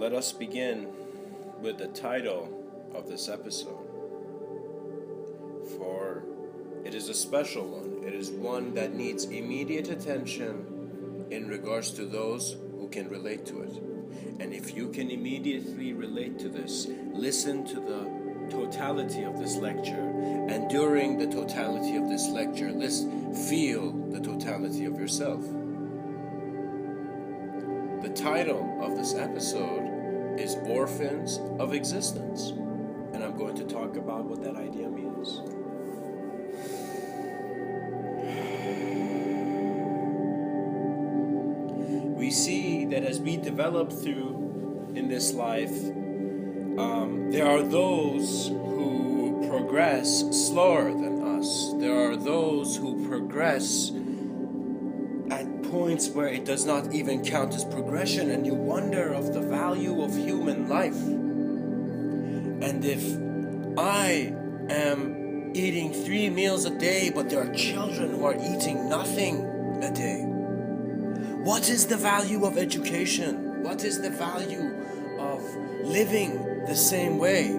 let us begin with the title of this episode. For it is a special one. It is one that needs immediate attention in regards to those who can relate to it. And if you can immediately relate to this, listen to the totality of this lecture. And during the totality of this lecture, feel the totality of yourself. The title of this episode is Orphans of Existence. And I'm going to talk about what that idea means. We see that as we develop through in this life, there are those who progress slower than us. There are those who progress at points where it does not even count as progression, and you wonder of the value of human life. And if I am eating 3 meals a day, but there are children who are eating nothing a day, what is the value of education? What is the value of living the same way?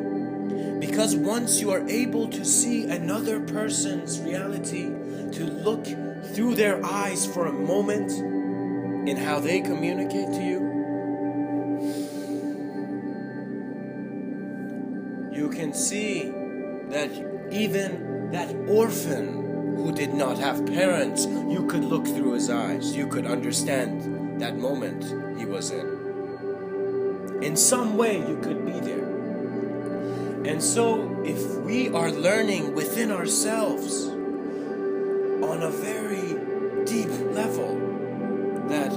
Because once you are able to see another person's reality, to look through their eyes for a moment in how they communicate to you, you can see that even that orphan who did not have parents, you could look through his eyes. You could understand that moment he was in. In some way, you could be there. And so, if we are learning within ourselves on a very deep level that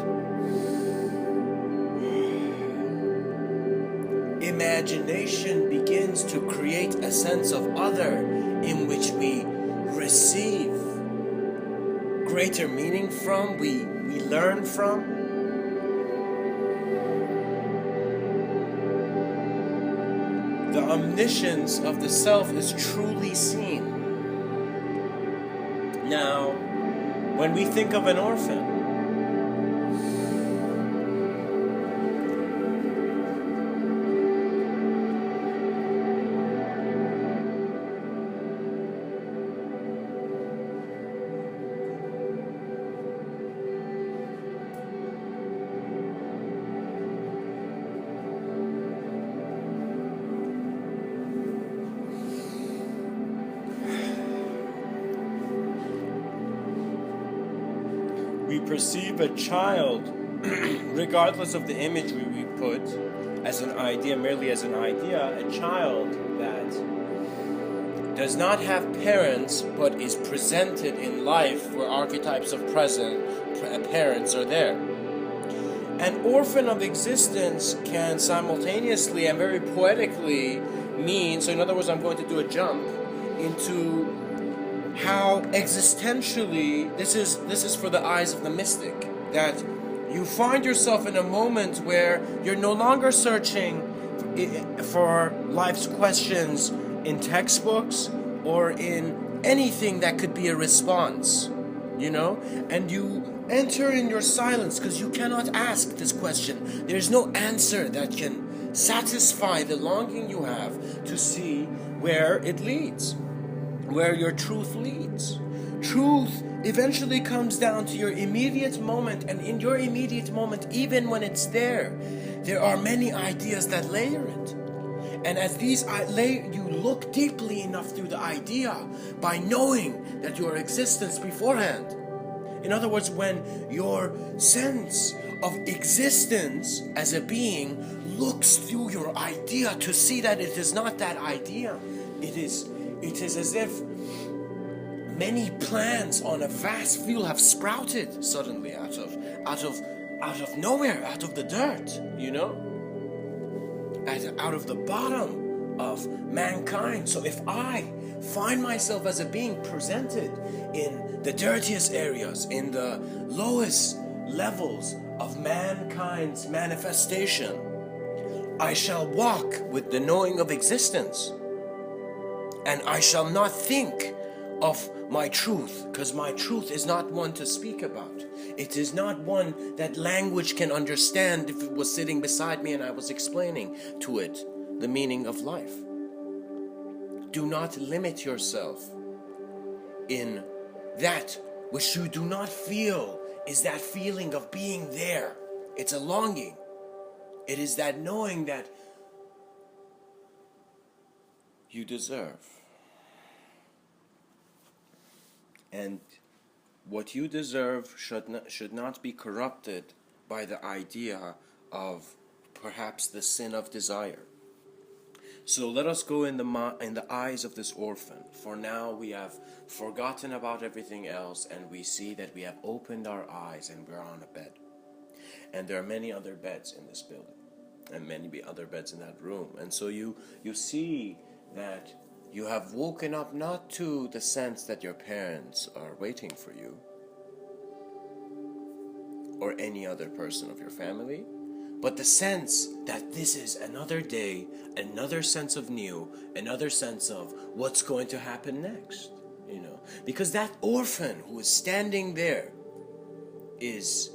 imagination begins to create a sense of other in which we receive greater meaning from, we learn from. The omniscience of the self is truly seen. Now, when we think of an orphan, we perceive a child, regardless of the imagery we put, as an idea, merely as an idea, a child that does not have parents but is presented in life where archetypes of parents are there. An orphan of existence can simultaneously and very poetically mean, so in other words, I'm going to do a jump into how existentially, this is for the eyes of the mystic, that you find yourself in a moment where you're no longer searching for life's questions in textbooks or in anything that could be a response, and you enter in your silence because you cannot ask this question. There's no answer that can satisfy the longing you have to see where it leads, where your truth leads. Truth eventually comes down to your immediate moment, and in your immediate moment, even when it's there are many ideas that layer it. And as these you look deeply enough through the idea by knowing that your existence beforehand. In other words, when your sense of existence as a being looks through your idea to see that it is not that idea, it is as if many plants on a vast field have sprouted suddenly out of nowhere, out of the dirt, out of the bottom of mankind. So if I find myself as a being presented in the dirtiest areas, in the lowest levels of mankind's manifestation, I shall walk with the knowing of existence, and I shall not think of my truth, because my truth is not one to speak about. It is not one that language can understand if it was sitting beside me and I was explaining to it the meaning of life. Do not limit yourself in that which you do not feel is that feeling of being there. It's a longing. It is that knowing that you deserve. And what you deserve should not be corrupted by the idea of perhaps the sin of desire. So let us go in the eyes of this orphan. For now we have forgotten about everything else, and we see that we have opened our eyes and we're on a bed. And there are many other beds in this building, and many other beds in that room. And so you see that you have woken up not to the sense that your parents are waiting for you, or any other person of your family, but the sense that this is another day, another sense of new, another sense of what's going to happen next, because that orphan who is standing there is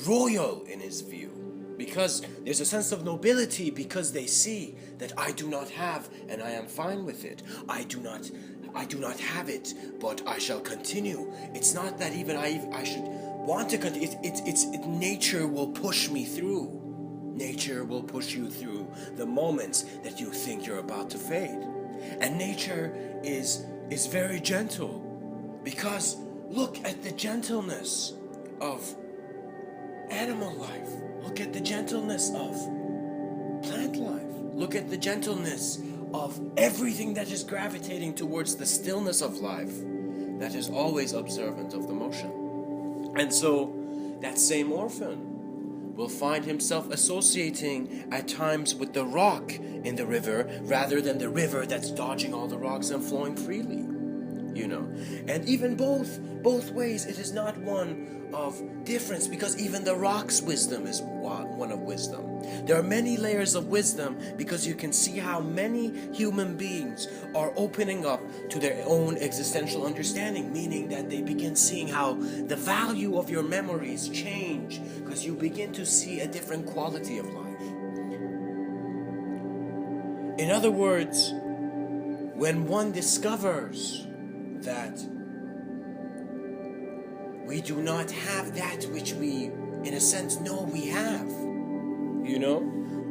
royal in his view, because there's a sense of nobility, because they see that I do not have and I am fine with it. I do not have it, but I shall continue. It's not that even I should want to continue. It's nature will push me through. Nature will push you through the moments that you think you're about to fade. And nature is very gentle, because look at the gentleness of animal life. Look at the gentleness of plant life. Look at the gentleness of everything that is gravitating towards the stillness of life, that is always observant of the motion. And so that same orphan will find himself associating at times with the rock in the river rather than the river that's dodging all the rocks and flowing freely. And even both ways, it is not one of difference, because even the rock's wisdom is one of wisdom. There are many layers of wisdom, because you can see how many human beings are opening up to their own existential understanding, meaning that they begin seeing how the value of your memories change, because you begin to see a different quality of life. In other words, when one discovers that we do not have that which we, in a sense, know we have,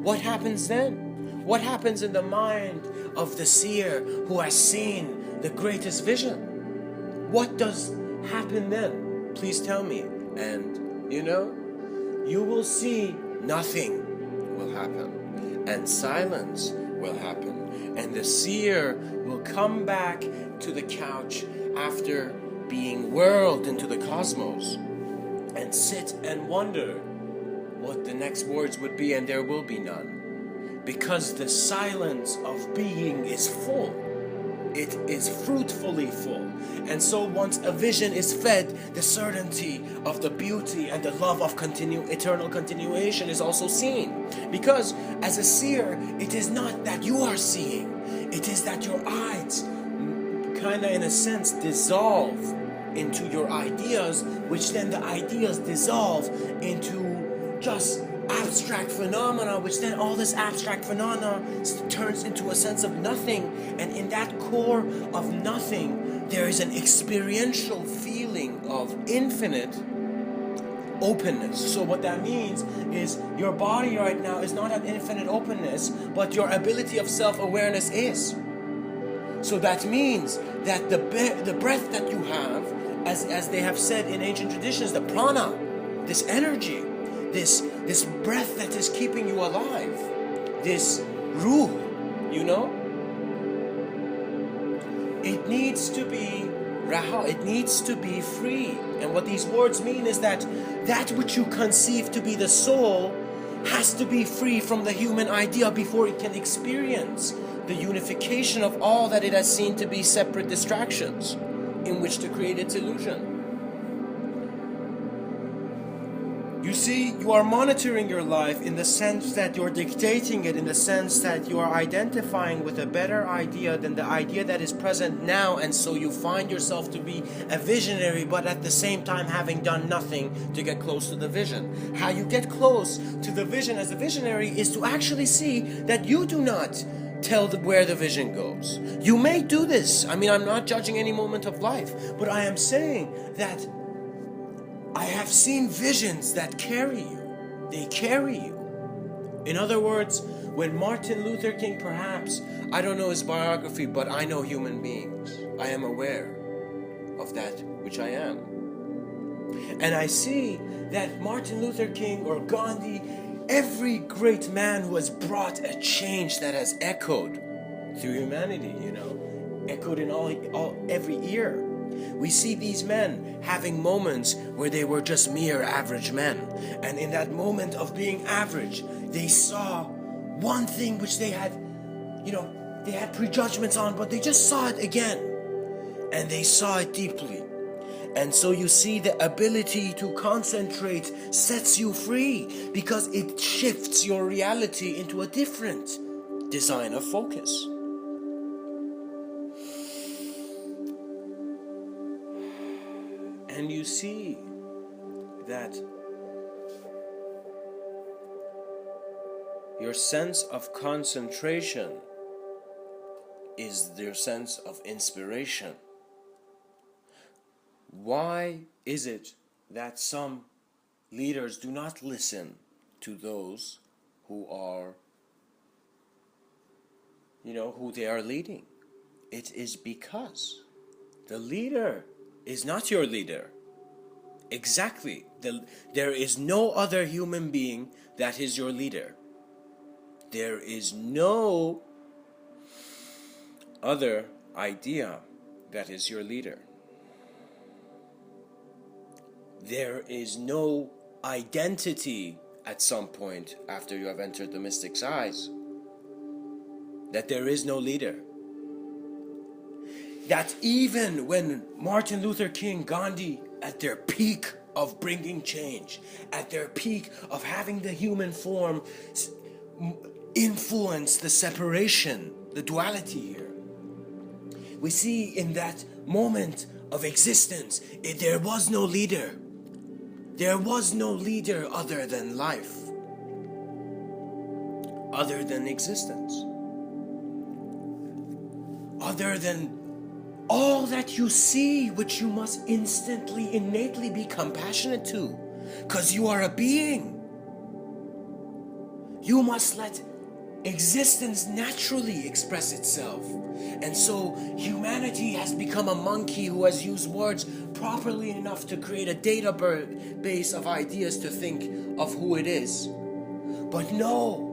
what happens then? What happens in the mind of the seer who has seen the greatest vision? What does happen then? Please tell me. And, you will see nothing will happen, and silence will happen. And the seer will come back to the couch after being whirled into the cosmos and sit and wonder what the next words would be, and there will be none, because the silence of being is full. It is fruitfully full. And so once a vision is fed, the certainty of the beauty and the love of eternal continuation is also seen. Because as a seer, it is not that you are seeing, it is that your eyes kind of, in a sense, dissolve into your ideas, which then the ideas dissolve into just abstract phenomena, which then all this abstract phenomena turns into a sense of nothing. And in that core of nothing, there is an experiential feeling of infinite openness. So what that means is your body right now is not an infinite openness, but your ability of self-awareness is. So that means that the breath that you have, as they have said in ancient traditions, the prana, this energy, this breath that is keeping you alive, this ruh, it needs to be raha, it needs to be free. And what these words mean is that which you conceive to be the soul has to be free from the human idea before it can experience the unification of all that it has seen to be separate distractions in which to create its illusion. You see, you are monitoring your life in the sense that you're dictating it, in the sense that you are identifying with a better idea than the idea that is present now, and so you find yourself to be a visionary, but at the same time having done nothing to get close to the vision. How you get close to the vision as a visionary is to actually see that you do not tell where the vision goes. You may do this. I mean, I'm not judging any moment of life, but I am saying that I have seen visions that carry you. They carry you. In other words, when Martin Luther King, perhaps, I don't know his biography, but I know human beings. I am aware of that which I am. And I see that Martin Luther King or Gandhi, every great man who has brought a change that has echoed through humanity, echoed in every ear. We see these men having moments where they were just mere average men. And in that moment of being average, they saw one thing which they had prejudgments on, but they just saw it again. And they saw it deeply. And so you see the ability to concentrate sets you free because it shifts your reality into a different design of focus. And you see that your sense of concentration is your sense of inspiration. Why is it that some leaders do not listen to those who are, who they are leading? It is because the leader is not your leader. Exactly. There is no other human being that is your leader. There is no other idea that is your leader. There is no identity at some point after you have entered the mystic's eyes. That there is no leader. That even when Martin Luther King, Gandhi, at their peak of bringing change, at their peak of having the human form influence the separation, the duality here, we see in that moment of existence, there was no leader. There was no leader other than life, other than existence, other than all that you see, which you must instantly, innately be compassionate to, because you are a being. You must let existence naturally express itself. And so humanity has become a monkey who has used words properly enough to create a database of ideas to think of who it is. But no,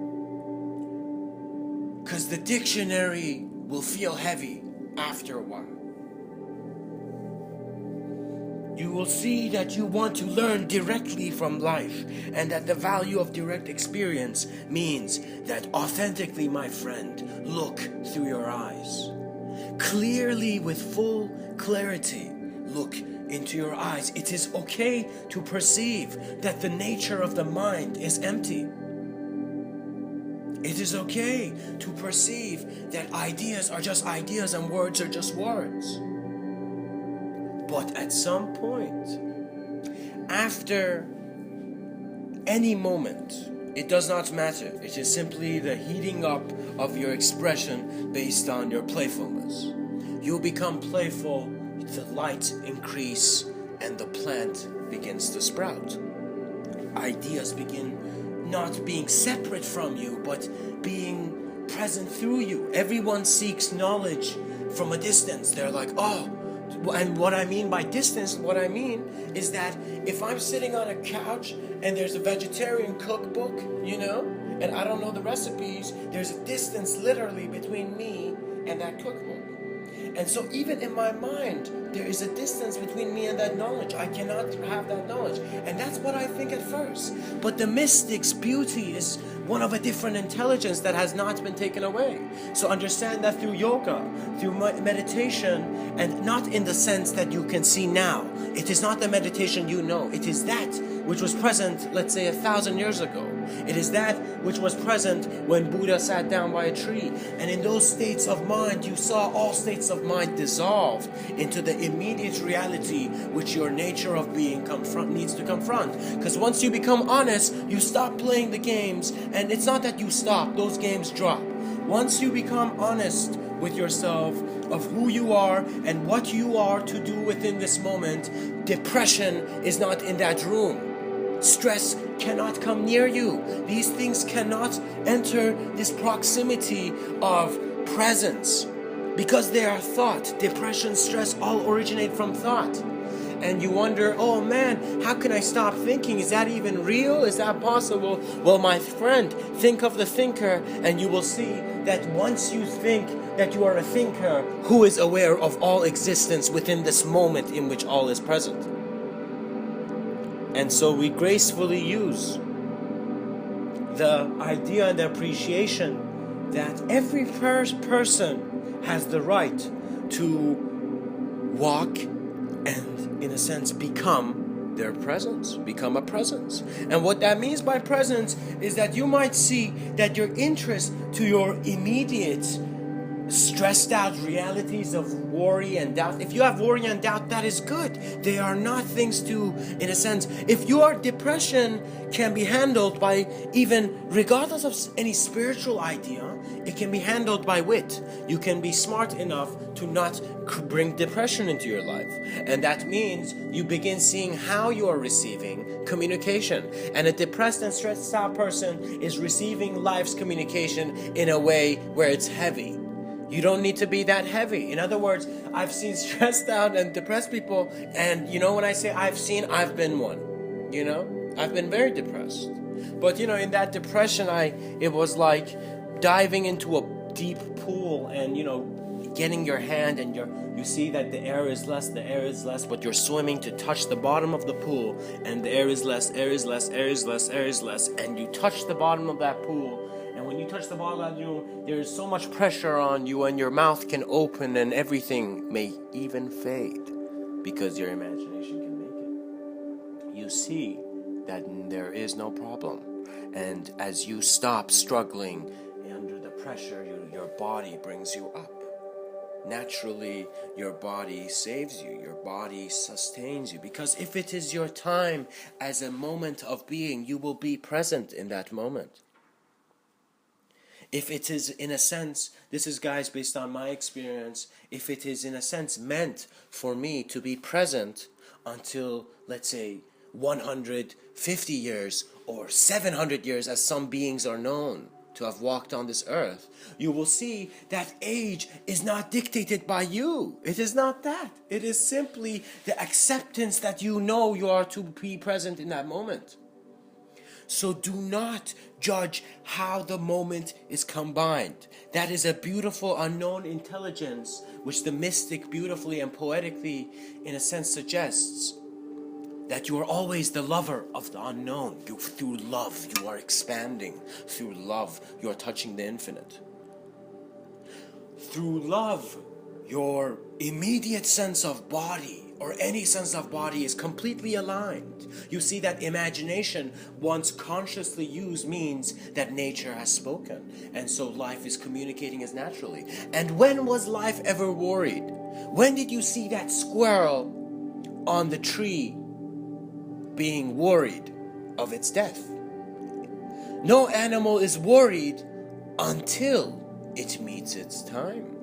because the dictionary will feel heavy after a while. You will see that you want to learn directly from life, and that the value of direct experience means that authentically, my friend, look through your eyes. Clearly, with full clarity, look into your eyes. It is okay to perceive that the nature of the mind is empty. It is okay to perceive that ideas are just ideas and words are just words. But at some point, after any moment, it does not matter. It is simply the heating up of your expression based on your playfulness. You become playful, the light increase, and the plant begins to sprout. Ideas begin not being separate from you, but being present through you. Everyone seeks knowledge from a distance. They're like, oh, and what I mean by distance, what I mean is that if I'm sitting on a couch and there's a vegetarian cookbook, and I don't know the recipes, there's a distance literally between me and that cookbook. And so even in my mind, there is a distance between me and that knowledge. I cannot have that knowledge. And that's what I think at first. But the mystic's beauty is one of a different intelligence that has not been taken away. So understand that through yoga, through meditation, and not in the sense that you can see now. It is not the meditation you know. It is that which was present, let's say, 1,000 years ago. It is that which was present when Buddha sat down by a tree. And in those states of mind, you saw all states of mind dissolve into the immediate reality which your nature of being needs to confront. Because once you become honest, you stop playing the games, and it's not that you stop, those games drop. Once you become honest with yourself of who you are and what you are to do within this moment, depression is not in that room. Stress cannot come near you. These things cannot enter this proximity of presence because they are thought. Depression, stress all originate from thought. And you wonder, oh man, how can I stop thinking? Is that even real? Is that possible? Well, my friend, think of the thinker, and you will see that once you think that you are a thinker who is aware of all existence within this moment in which all is present. And so we gracefully use the idea and the appreciation that every person has the right to walk and, in a sense, become their presence, become a presence. And what that means by presence is that you might see that your interest to your immediate stressed out realities of worry and doubt. If you have worry and doubt, that is good. They are not things to, in a sense, if your depression can be handled by even, regardless of any spiritual idea, it can be handled by wit. You can be smart enough to not bring depression into your life. And that means you begin seeing how you are receiving communication. And a depressed and stressed out person is receiving life's communication in a way where it's heavy. You don't need to be that heavy. In other words, I've seen stressed out and depressed people, and when I say I've been one. I've been very depressed. But in that depression, it was like diving into a deep pool and getting your hand and you see that the air is less, but you're swimming to touch the bottom of the pool, and the air is less, and you touch the bottom of that pool. And when you touch the bottom of you, there is so much pressure on you, and your mouth can open, and everything may even fade because your imagination can make it. You see that there is no problem, and as you stop struggling under the pressure, your body brings you up. Naturally, your body saves you, your body sustains you, because if it is your time as a moment of being, you will be present in that moment. If it is, in a sense, this is, guys, based on my experience, if it is, in a sense, meant for me to be present until, let's say, 150 years or 700 years, as some beings are known to have walked on this earth, you will see that age is not dictated by you. It is not that. It is simply the acceptance that you are to be present in that moment. So do not judge how the moment is combined. That is a beautiful unknown intelligence which the mystic beautifully and poetically, in a sense, suggests that you are always the lover of the unknown. Through love, you are expanding. Through love, you are touching the infinite. Through love, your immediate sense of body or any sense of body is completely aligned. You see that imagination, once consciously used, means that nature has spoken. And so life is communicating as naturally. And when was life ever worried? When did you see that squirrel on the tree being worried of its death? No animal is worried until it meets its time.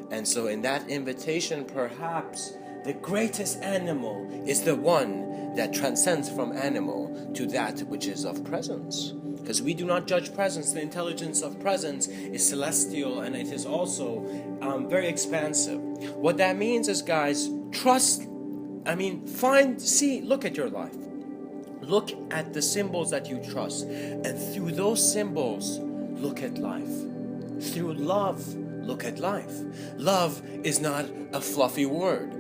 And so in that invitation, perhaps the greatest animal is the one that transcends from animal to that which is of presence. Because we do not judge presence. The intelligence of presence is celestial, and it is also very expansive. What that means is, guys, trust. Look at your life. Look at the symbols that you trust. And through those symbols, look at life. Through love, look at life. Love is not a fluffy word.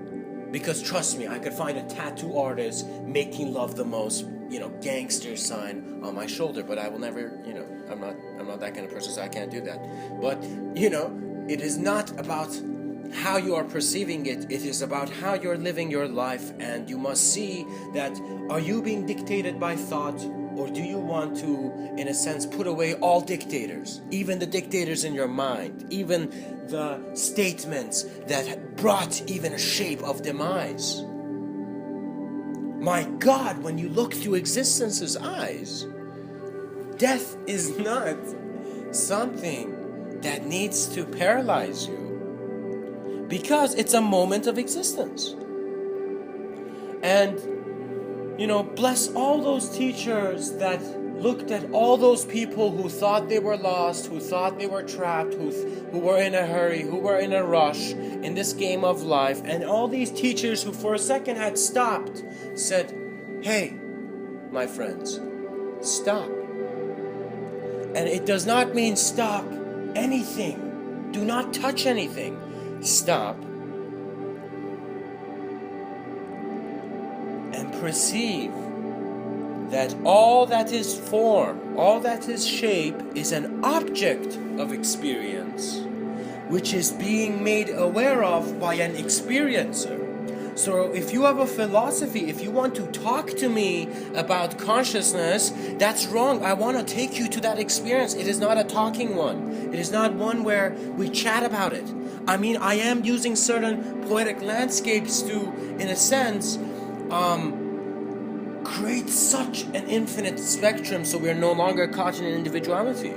Because trust me, I could find a tattoo artist making love the most, gangster sign on my shoulder, but I will never, I'm not that kind of person, so I can't do that. But, it is not about how you are perceiving it. It is about how you're living your life, and you must see that, are you being dictated by thought, or do you want to, in a sense, put away all dictators, even the dictators in your mind, even the statements that brought even a shape of demise. My God, when you look through existence's eyes, death is not something that needs to paralyze you, because it's a moment of existence. And, bless all those teachers that looked at all those people who thought they were lost, who thought they were trapped, who were in a hurry, who were in a rush in this game of life, and all these teachers who for a second had stopped, said, hey, my friends, stop. And it does not mean stop anything. Do not touch anything. Stop. And perceive that all that is form, all that is shape, is an object of experience, which is being made aware of by an experiencer. So if you have a philosophy, if you want to talk to me about consciousness, that's wrong. I want to take you to that experience. It is not a talking one. It is not one where we chat about it. I mean, I am using certain poetic landscapes to, in a sense, create such an infinite spectrum, so we're no longer caught in individuality.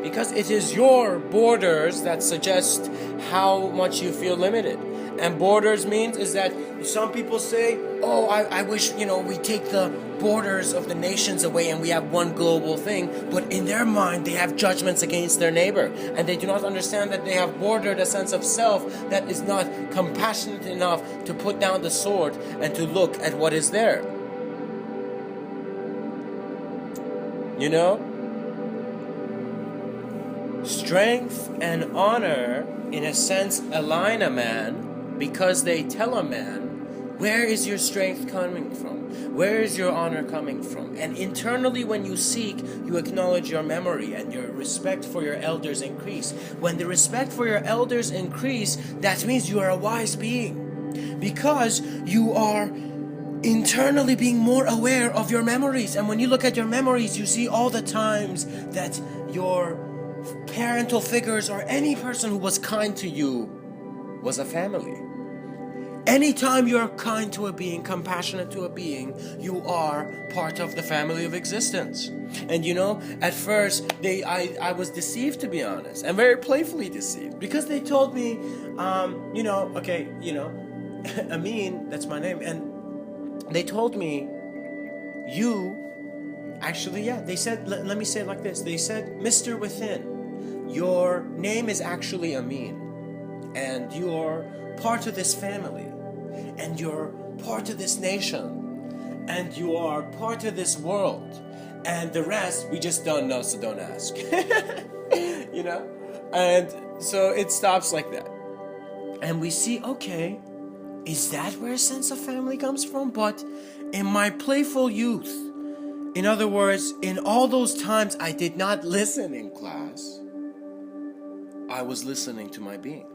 Because it is your borders that suggest how much you feel limited. And borders means is that some people say, oh, I wish, we take the borders of the nations away and we have one global thing. But in their mind, they have judgments against their neighbor. And they do not understand that they have bordered a sense of self that is not compassionate enough to put down the sword and to look at what is there. Strength and honor, in a sense, align a man, because they tell a man, where is your strength coming from? Where is your honor coming from? And internally, when you seek, you acknowledge your memory, and your respect for your elders increase. When the respect for your elders increase, that means you are a wise being, because you are internally being more aware of your memories. And when you look at your memories, you see all the times that your parental figures or any person who was kind to you was a family. Anytime you're kind to a being, compassionate to a being, you are part of the family of existence. And at first I was deceived, to be honest, and very playfully deceived, because they told me, Amin, that's my name, and they told me, they said, let me say it like this. They said, Mr.Within, your name is actually Amin, and you're part of this family, and you're part of this nation, and you are part of this world, and the rest we just don't know, so don't ask. And so it stops like that, and we see, okay, is that where a sense of family comes from? But in my playful youth, in other words, in all those times I did not listen in class, I was listening to my being.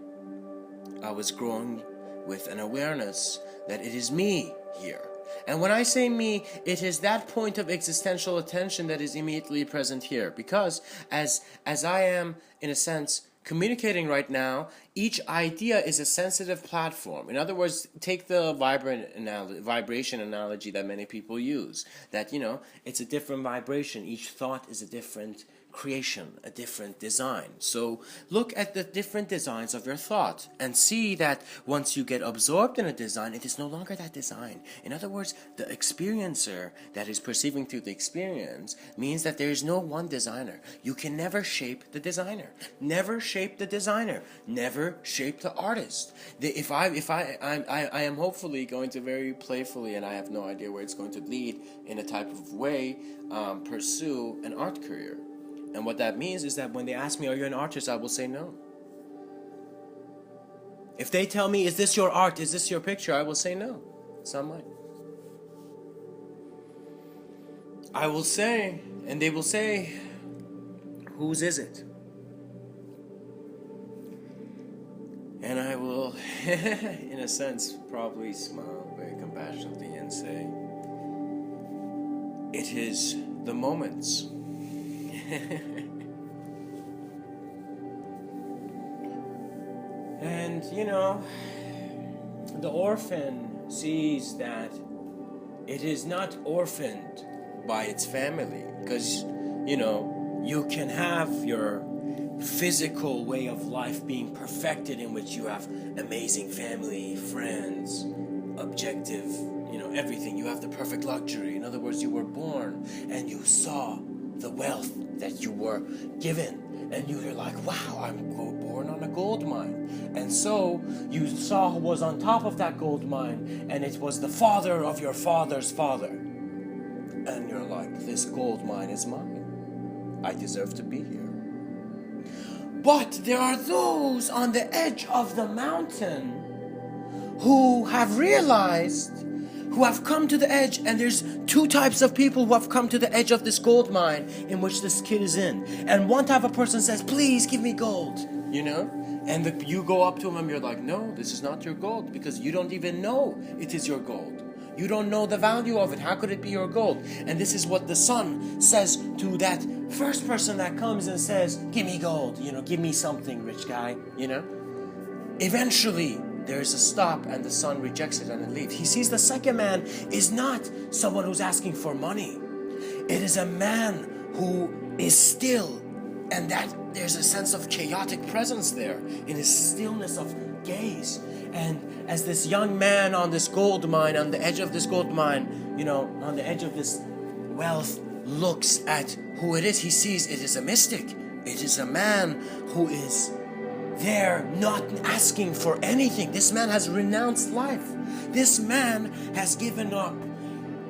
I was growing with an awareness that it is me here. And when I say me, it is that point of existential attention that is immediately present here. Because as I am, in a sense, communicating right now, each idea is a sensitive platform. In other words, take the vibration analogy that many people use. That, it's a different vibration. Each thought is a different creation, a different design. So look at the different designs of your thought and see that once you get absorbed in a design, it is no longer that design. In other words, the experiencer that is perceiving through the experience means that there is no one designer. You can never shape the designer. Never shape the designer. Never shape the artist. I am hopefully going to very playfully, and I have no idea where it's going to lead in a type of way, pursue an art career. And what that means is that when they ask me, are you an artist? I will say no. If they tell me, is this your art? Is this your picture? I will say no. It's not mine. I will say, and they will say, whose is it? And I will, in a sense, probably smile very compassionately and say, it is the moments. And, you know, the orphan sees that it is not orphaned by its family. Because, you know, you can have your physical way of life being perfected, in which you have amazing family, friends, objective, you know, everything. You have the perfect luxury. In other words, you were born and you saw the wealth that you were given. And you're like, wow, I'm born on a gold mine. And so you saw who was on top of that gold mine, and it was the father of your father's father. And you're like, this gold mine is mine. I deserve to be here. But there are those on the edge of the mountain who have realized, who have come to the edge, and there's two types of people who have come to the edge of this gold mine in which this kid is in. And one type of person says, please give me gold, you know? And you go up to him and you're like, no, this is not your gold, because you don't even know it is your gold. You don't know the value of it. How could it be your gold? And this is what the son says to that first person that comes and says, give me gold, you know, give me something, rich guy, you know? Eventually, there is a stop, and the son rejects it and leaves. He sees the second man is not someone who's asking for money. It is a man who is still, and that there's a sense of chaotic presence there in his stillness of gaze. And as this young man on this gold mine, on the edge of this gold mine, you know, on the edge of this wealth, looks at who it is, he sees it is a mystic. It is a man who is there not asking for anything. This man has renounced life. This man has given up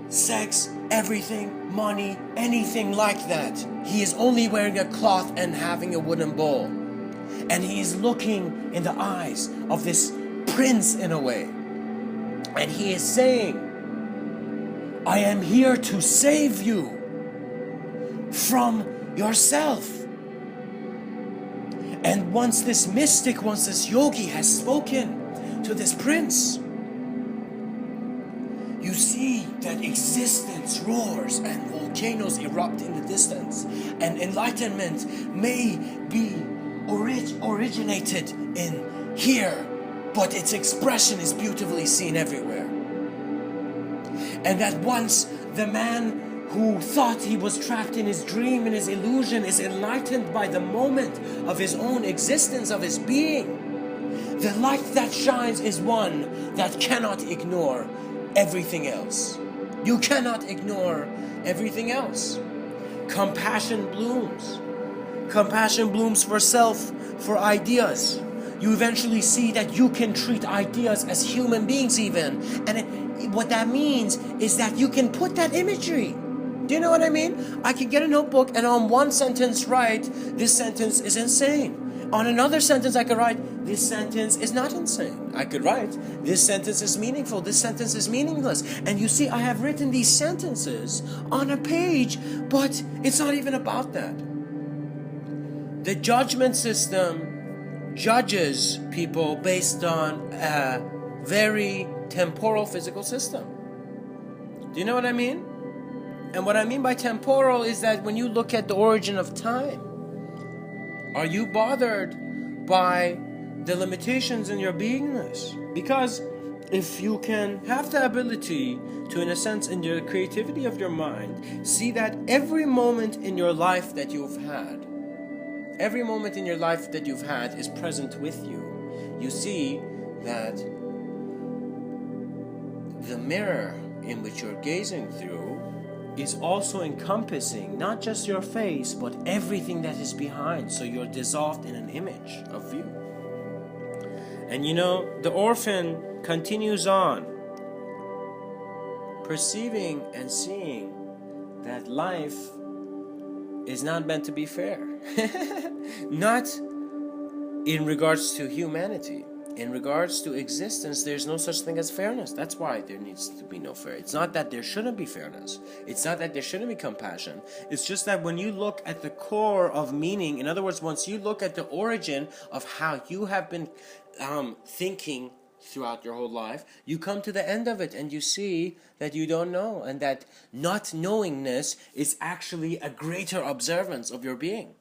sex, everything, money, anything like that. He is only wearing a cloth and having a wooden bowl. And he is looking in the eyes of this prince in a way. And he is saying, I am here to save you from yourself. And once this mystic, once this yogi has spoken to this prince, you see that existence roars and volcanoes erupt in the distance, and enlightenment may be originated in here, but its expression is beautifully seen everywhere. And that once the man who thought he was trapped in his dream, in his illusion, is enlightened by the moment of his own existence, of his being. The light that shines is one that cannot ignore everything else. You cannot ignore everything else. Compassion blooms. Compassion blooms for self, for ideas. You eventually see that you can treat ideas as human beings even. And what that means is that you can put that imagery. Do you know what I mean? I can get a notebook and on one sentence write, this sentence is insane. On another sentence I could write, this sentence is not insane. I could write, this sentence is meaningful, this sentence is meaningless. And you see, I have written these sentences on a page, but it's not even about that. The judgment system judges people based on a very temporal physical system. Do you know what I mean? And what I mean by temporal is that when you look at the origin of time, are you bothered by the limitations in your beingness? Because if you can have the ability to, in a sense, in your creativity of your mind, see that every moment in your life that you've had, every moment in your life that you've had is present with you, you see that the mirror in which you're gazing through is also encompassing not just your face, but everything that is behind. So you're dissolved in an image of you. And you know, the orphan continues on, perceiving and seeing that life is not meant to be fair. Not in regards to humanity. in regards to existence, there's no such thing as fairness. That's why there needs to be no fair. It's not that there shouldn't be fairness. It's not that there shouldn't be compassion. It's just that when you look at the core of meaning, in other words, once you look at the origin of how you have been thinking throughout your whole life, you come to the end of it and you see that you don't know, and that not knowingness is actually a greater observance of your being.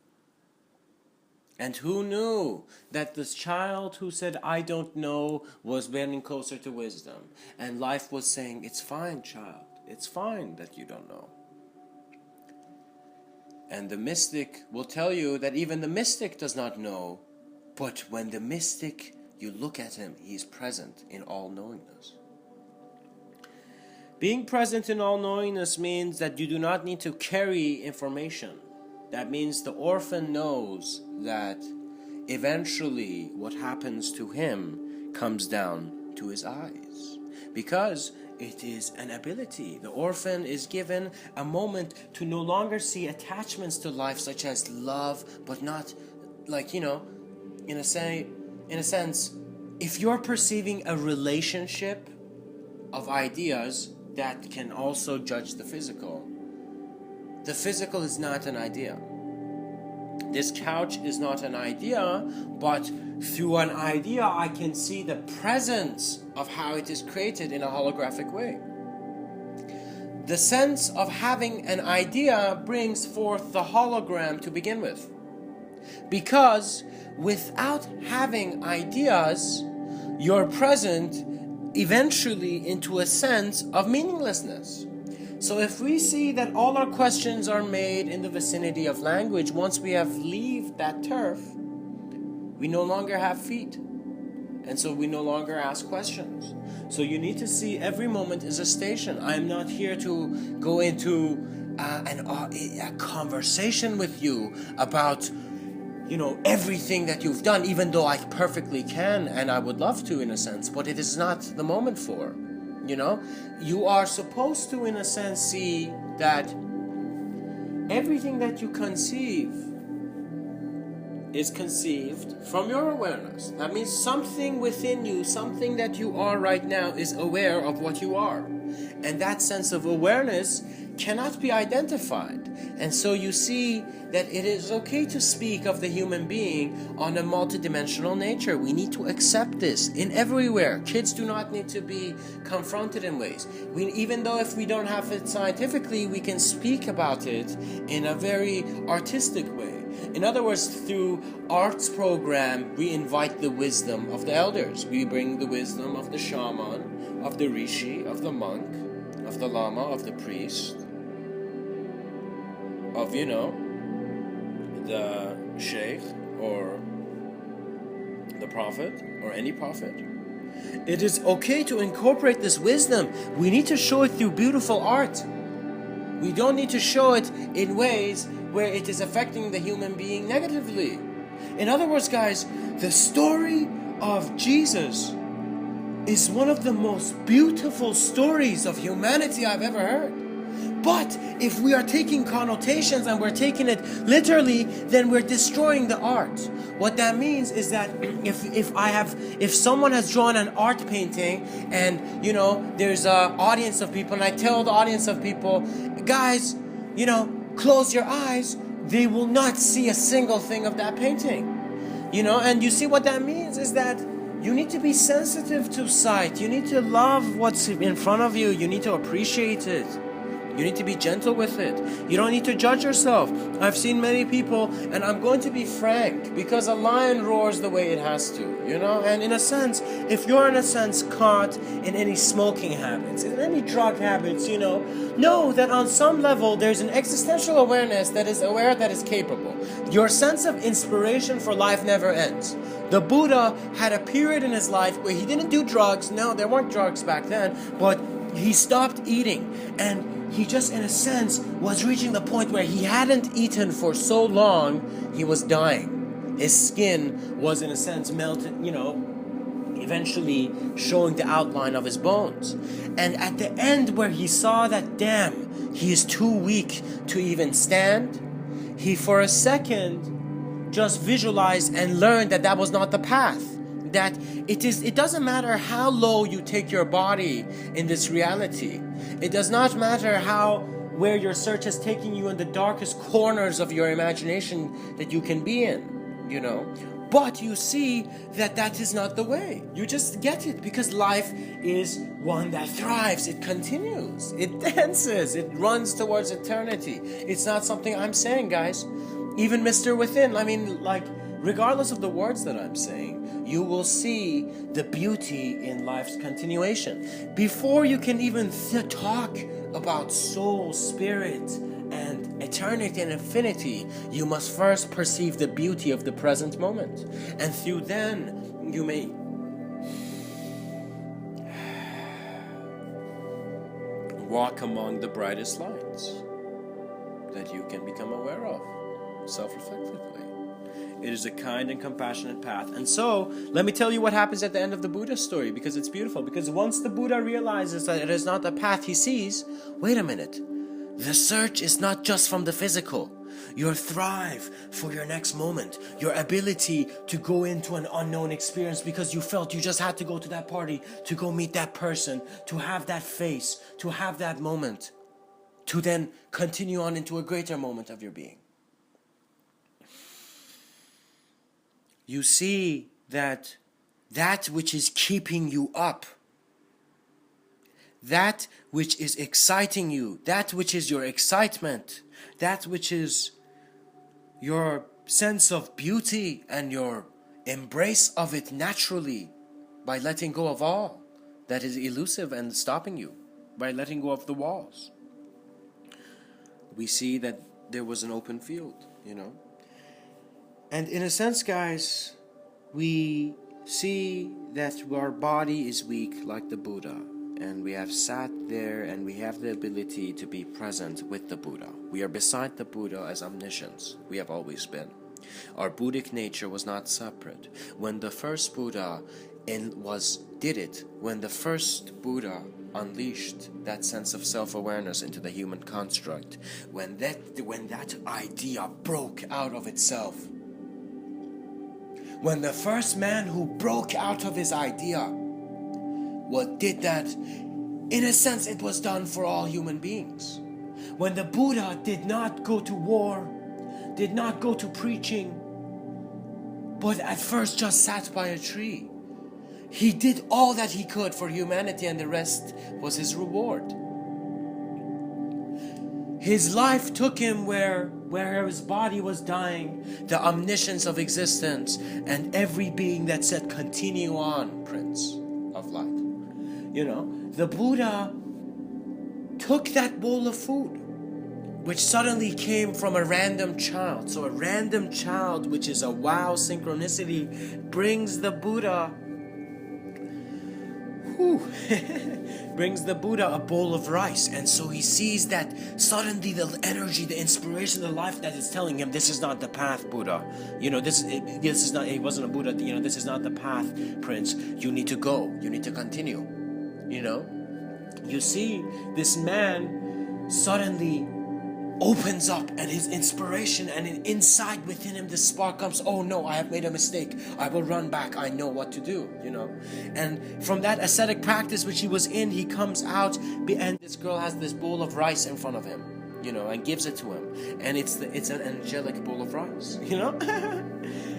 And who knew that this child who said, I don't know, was getting closer to wisdom. And life was saying, it's fine, child. It's fine that you don't know. And the mystic will tell you that even the mystic does not know. But when the mystic, you look at him, he's present in all-knowingness. Being present in all-knowingness means that you do not need to carry information. That means the orphan knows that eventually what happens to him comes down to his eyes, because it is an ability. The orphan is given a moment to no longer see attachments to life such as love, but not like, in a sense, if you're perceiving a relationship of ideas that can also judge the physical is not an idea. This couch is not an idea, but through an idea I can see the presence of how it is created in a holographic way. The sense of having an idea brings forth the hologram to begin with. Because without having ideas, you're present eventually into a sense of meaninglessness. So if we see that all our questions are made in the vicinity of language, once we have leave that turf, we no longer have feet. And so we no longer ask questions. So you need to see every moment is a station. I am not here to go into a conversation with you about everything that you've done, even though I perfectly can and I would love to in a sense, but it is not the moment for. You are supposed to, in a sense, see that everything that you conceive is conceived from your awareness. That means something within you, something that you are right now, is aware of what you are. And that sense of awareness cannot be identified. And so you see that it is okay to speak of the human being on a multidimensional nature. We need to accept this in everywhere. Kids do not need to be confronted in ways. Even though if we don't have it scientifically, we can speak about it in a very artistic way. In other words, through arts program, we invite the wisdom of the elders. We bring the wisdom of the shaman, of the rishi, of the monk, of the lama, of the priest, of, the sheikh or the prophet or any prophet. It is okay to incorporate this wisdom. We need to show it through beautiful art. We don't need to show it in ways where it is affecting the human being negatively. In other words, guys, the story of Jesus is one of the most beautiful stories of humanity I've ever heard. But if we are taking connotations and we're taking it literally, then we're destroying the art. What that means is that if someone has drawn an art painting and there's an audience of people, and I tell the audience of people, guys, close your eyes, they will not see a single thing of that painting. And you see what that means is that you need to be sensitive to sight. You need to love what's in front of you. You need to appreciate it. You need to be gentle with it. You don't need to judge yourself. I've seen many people, and I'm going to be frank, because a lion roars the way it has to, and in a sense, if you're in a sense caught in any smoking habits, in any drug habits, know that on some level there's an existential awareness that is aware, that is capable. Your sense of inspiration for life never ends. The Buddha had a period in his life where he didn't do drugs. No, there weren't drugs back then, but he stopped eating, and he just, in a sense, was reaching the point where he hadn't eaten for so long, he was dying. His skin was, in a sense, melted, eventually showing the outline of his bones. And at the end, where he saw that, damn, he is too weak to even stand, he, for a second, just visualized and learned that that was not the path. that it doesn't matter how low you take your body in this reality. It does not matter where your search has taken you in the darkest corners of your imagination that you can be in, you know. But you see that is not the way. You just get it, because life is one that thrives. It continues. It dances. It runs towards eternity. It's not something I'm saying, guys. Even Mr.Within, I mean, like, regardless of the words that I'm saying, you will see the beauty in life's continuation. Before you can even talk about soul, spirit, and eternity and infinity, you must first perceive the beauty of the present moment. And through then, you may walk among the brightest lights that you can become aware of, self-reflectively. It is a kind and compassionate path. And so, let me tell you what happens at the end of the Buddha story, because it's beautiful. Because once the Buddha realizes that it is not the path, he sees, wait a minute, the search is not just from the physical. Your thrive for your next moment, your ability to go into an unknown experience because you felt you just had to go to that party, to go meet that person, to have that face, to have that moment, to then continue on into a greater moment of your being. You see that which is keeping you up, that which is exciting you, that which is your excitement, that which is your sense of beauty and your embrace of it naturally, by letting go of all that is elusive and stopping you, by letting go of the walls. We see that there was an open field, you know. And in a sense, guys, we see that our body is weak like the Buddha. And we have sat there and we have the ability to be present with the Buddha. We are beside the Buddha as omniscience. We have always been. Our Buddhic nature was not separate. When the first Buddha when the first Buddha unleashed that sense of self-awareness into the human construct, when that idea broke out of itself, when the first man who broke out of his idea, what did that? In a sense, it was done for all human beings. When the Buddha did not go to war, did not go to preaching, but at first just sat by a tree. He did all that he could for humanity, and the rest was his reward. His life took him where his body was dying, the omniscience of existence, and every being that said, continue on, Prince of Light. You know, the Buddha took that bowl of food, which suddenly came from a random child. So a random child, which is a wow synchronicity, brings the Buddha brings the Buddha a bowl of rice. And so he sees that suddenly the energy, the inspiration, the life that is telling him, this is not the path, Buddha. You know, this is not, he wasn't a Buddha, you know, this is not the path, Prince. You need to go, you need to continue. You know, you see this man suddenly opens up, and his inspiration and inside within him, the spark comes. Oh no, I have made a mistake. I will run back. I know what to do, you know. And from that ascetic practice which he was in, he comes out, and this girl has this bowl of rice in front of him, you know, and gives it to him. And it's an angelic bowl of rice, you know.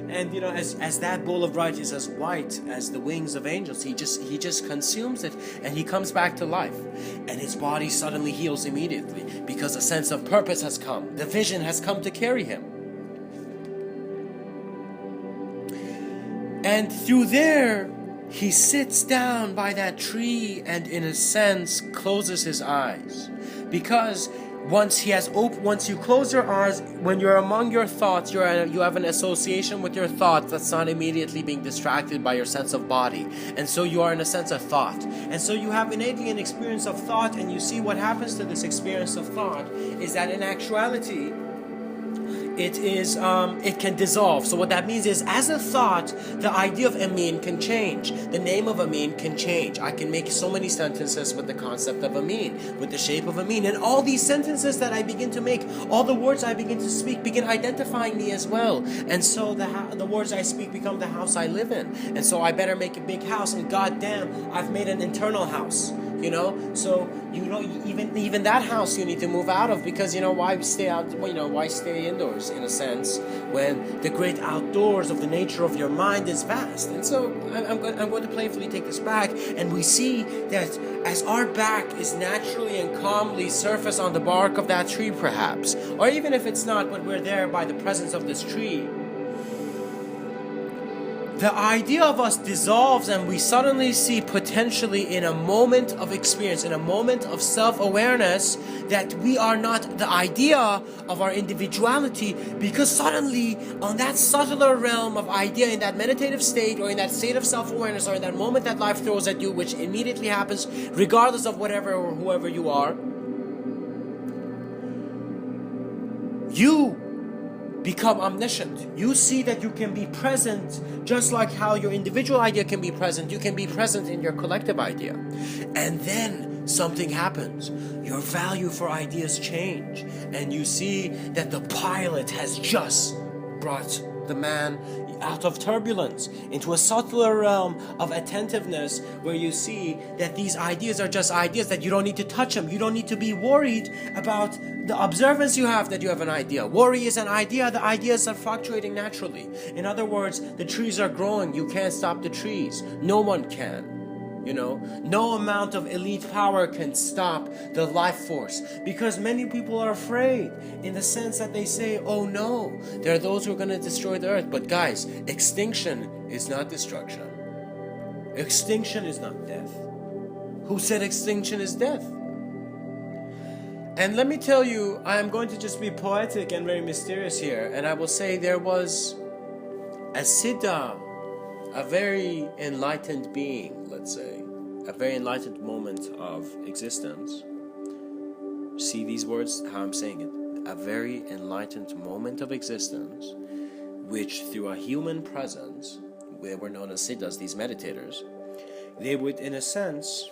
And you know, as that bowl of rice is as white as the wings of angels, he just consumes it, and he comes back to life, and his body suddenly heals immediately, because a sense of purpose has come. The vision has come to carry him. And through there, he sits down by that tree and in a sense closes his eyes, because once you close your eyes, when you're among your thoughts, you have an association with your thoughts that's not immediately being distracted by your sense of body. And so you are in a sense of thought. And so you have innately an experience of thought, and you see what happens to this experience of thought is that in actuality, it can dissolve. So what that means is, as a thought, the idea of Amin can change. The name of Amin can change. I can make so many sentences with the concept of Amin, with the shape of Amin, and all these sentences that I begin to make, all the words I begin to speak, begin identifying me as well. And so the words I speak become the house I live in. And so I better make a big house, and goddamn, I've made an internal house. So even that house you need to move out of, because why stay out? Why stay indoors, in a sense, when the great outdoors of the nature of your mind is vast. And so I'm going to playfully take this back, and we see that as our back is naturally and calmly surface on the bark of that tree, perhaps, or even if it's not, but we're there by the presence of this tree, the idea of us dissolves, and we suddenly see potentially in a moment of experience, in a moment of self-awareness, that we are not the idea of our individuality, because suddenly on that subtler realm of idea, in that meditative state, or in that state of self-awareness, or in that moment that life throws at you, which immediately happens regardless of whatever or whoever you are, you become omniscient. You see that you can be present, just like how your individual idea can be present. You can be present in your collective idea. And then something happens. Your value for ideas change. And you see that the pilot has just brought the man out of turbulence into a subtler realm of attentiveness, where you see that these ideas are just ideas, that you don't need to touch them. You don't need to be worried about the observance you have that you have an idea. Worry is an idea. The ideas are fluctuating naturally. In other words, the trees are growing. You can't stop the trees. No one can. No amount of elite power can stop the life force, because many people are afraid, in the sense that they say, oh no, there are those who are going to destroy the earth. But guys, extinction is not destruction. Extinction is not death. Who said extinction is death? And let me tell you, I am going to just be poetic and very mysterious here, and I will say there was a Siddha, a very enlightened being, let's say, a very enlightened moment of existence. See these words, how I'm saying it. A very enlightened moment of existence, which through a human presence, they were known as Siddhas, these meditators, they would, in a sense,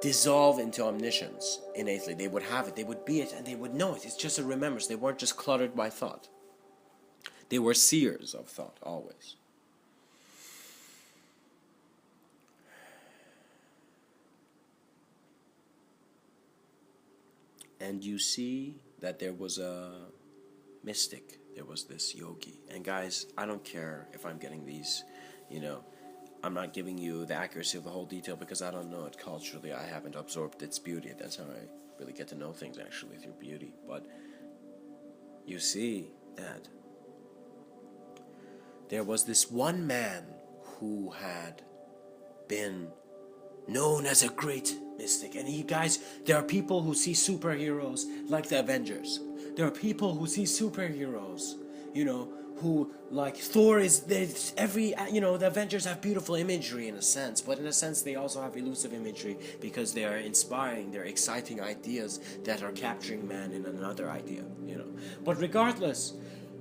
dissolve into omniscience innately. They would have it, they would be it, and they would know it. It's just a remembrance. They weren't just cluttered by thought. They were seers of thought, always. And you see that there was a mystic, there was this yogi. And guys, I don't care if I'm getting these, I'm not giving you the accuracy of the whole detail, because I don't know it culturally. I haven't absorbed its beauty. That's how I really get to know things, actually, through beauty. But you see that there was this one man who had been known as a great mystic. And guys, there are people who see superheroes like the Avengers. There are people who see superheroes, who, like Thor is, the Avengers have beautiful imagery in a sense, but in a sense they also have elusive imagery, because they are inspiring, they're exciting ideas that are capturing man in another idea, But regardless,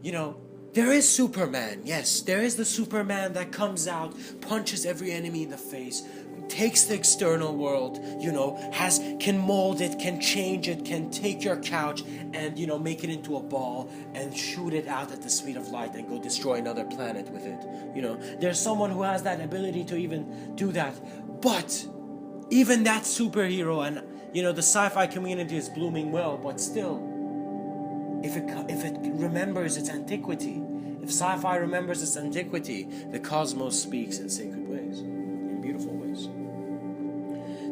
there is Superman. Yes, there is the Superman that comes out, punches every enemy in the face, takes the external world, can mold it, can change it, can take your couch and, make it into a ball and shoot it out at the speed of light and go destroy another planet with it. There's someone who has that ability to even do that. But even that superhero, and, the sci-fi community is blooming well, but still, if it remembers its antiquity, if sci-fi remembers its antiquity, the cosmos speaks in sacred ways, in beautiful ways.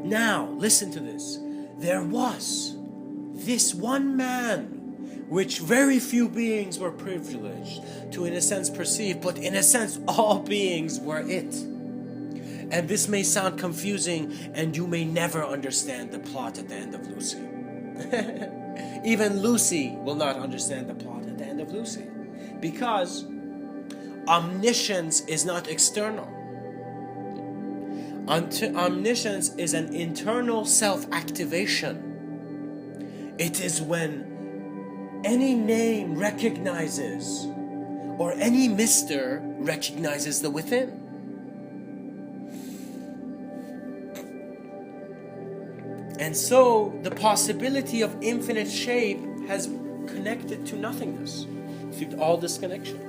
Now, listen to this. There was this one man, which very few beings were privileged to, in a sense, perceive, but in a sense, all beings were it. And this may sound confusing, and you may never understand the plot at the end of Lucy. Even Lucy will not understand the plot at the end of Lucy, because omniscience is not external. Omniscience is an internal self-activation. It is when any name recognizes, or any Mr. recognizes the within. And so the possibility of infinite shape has connected to nothingness, through all this connection.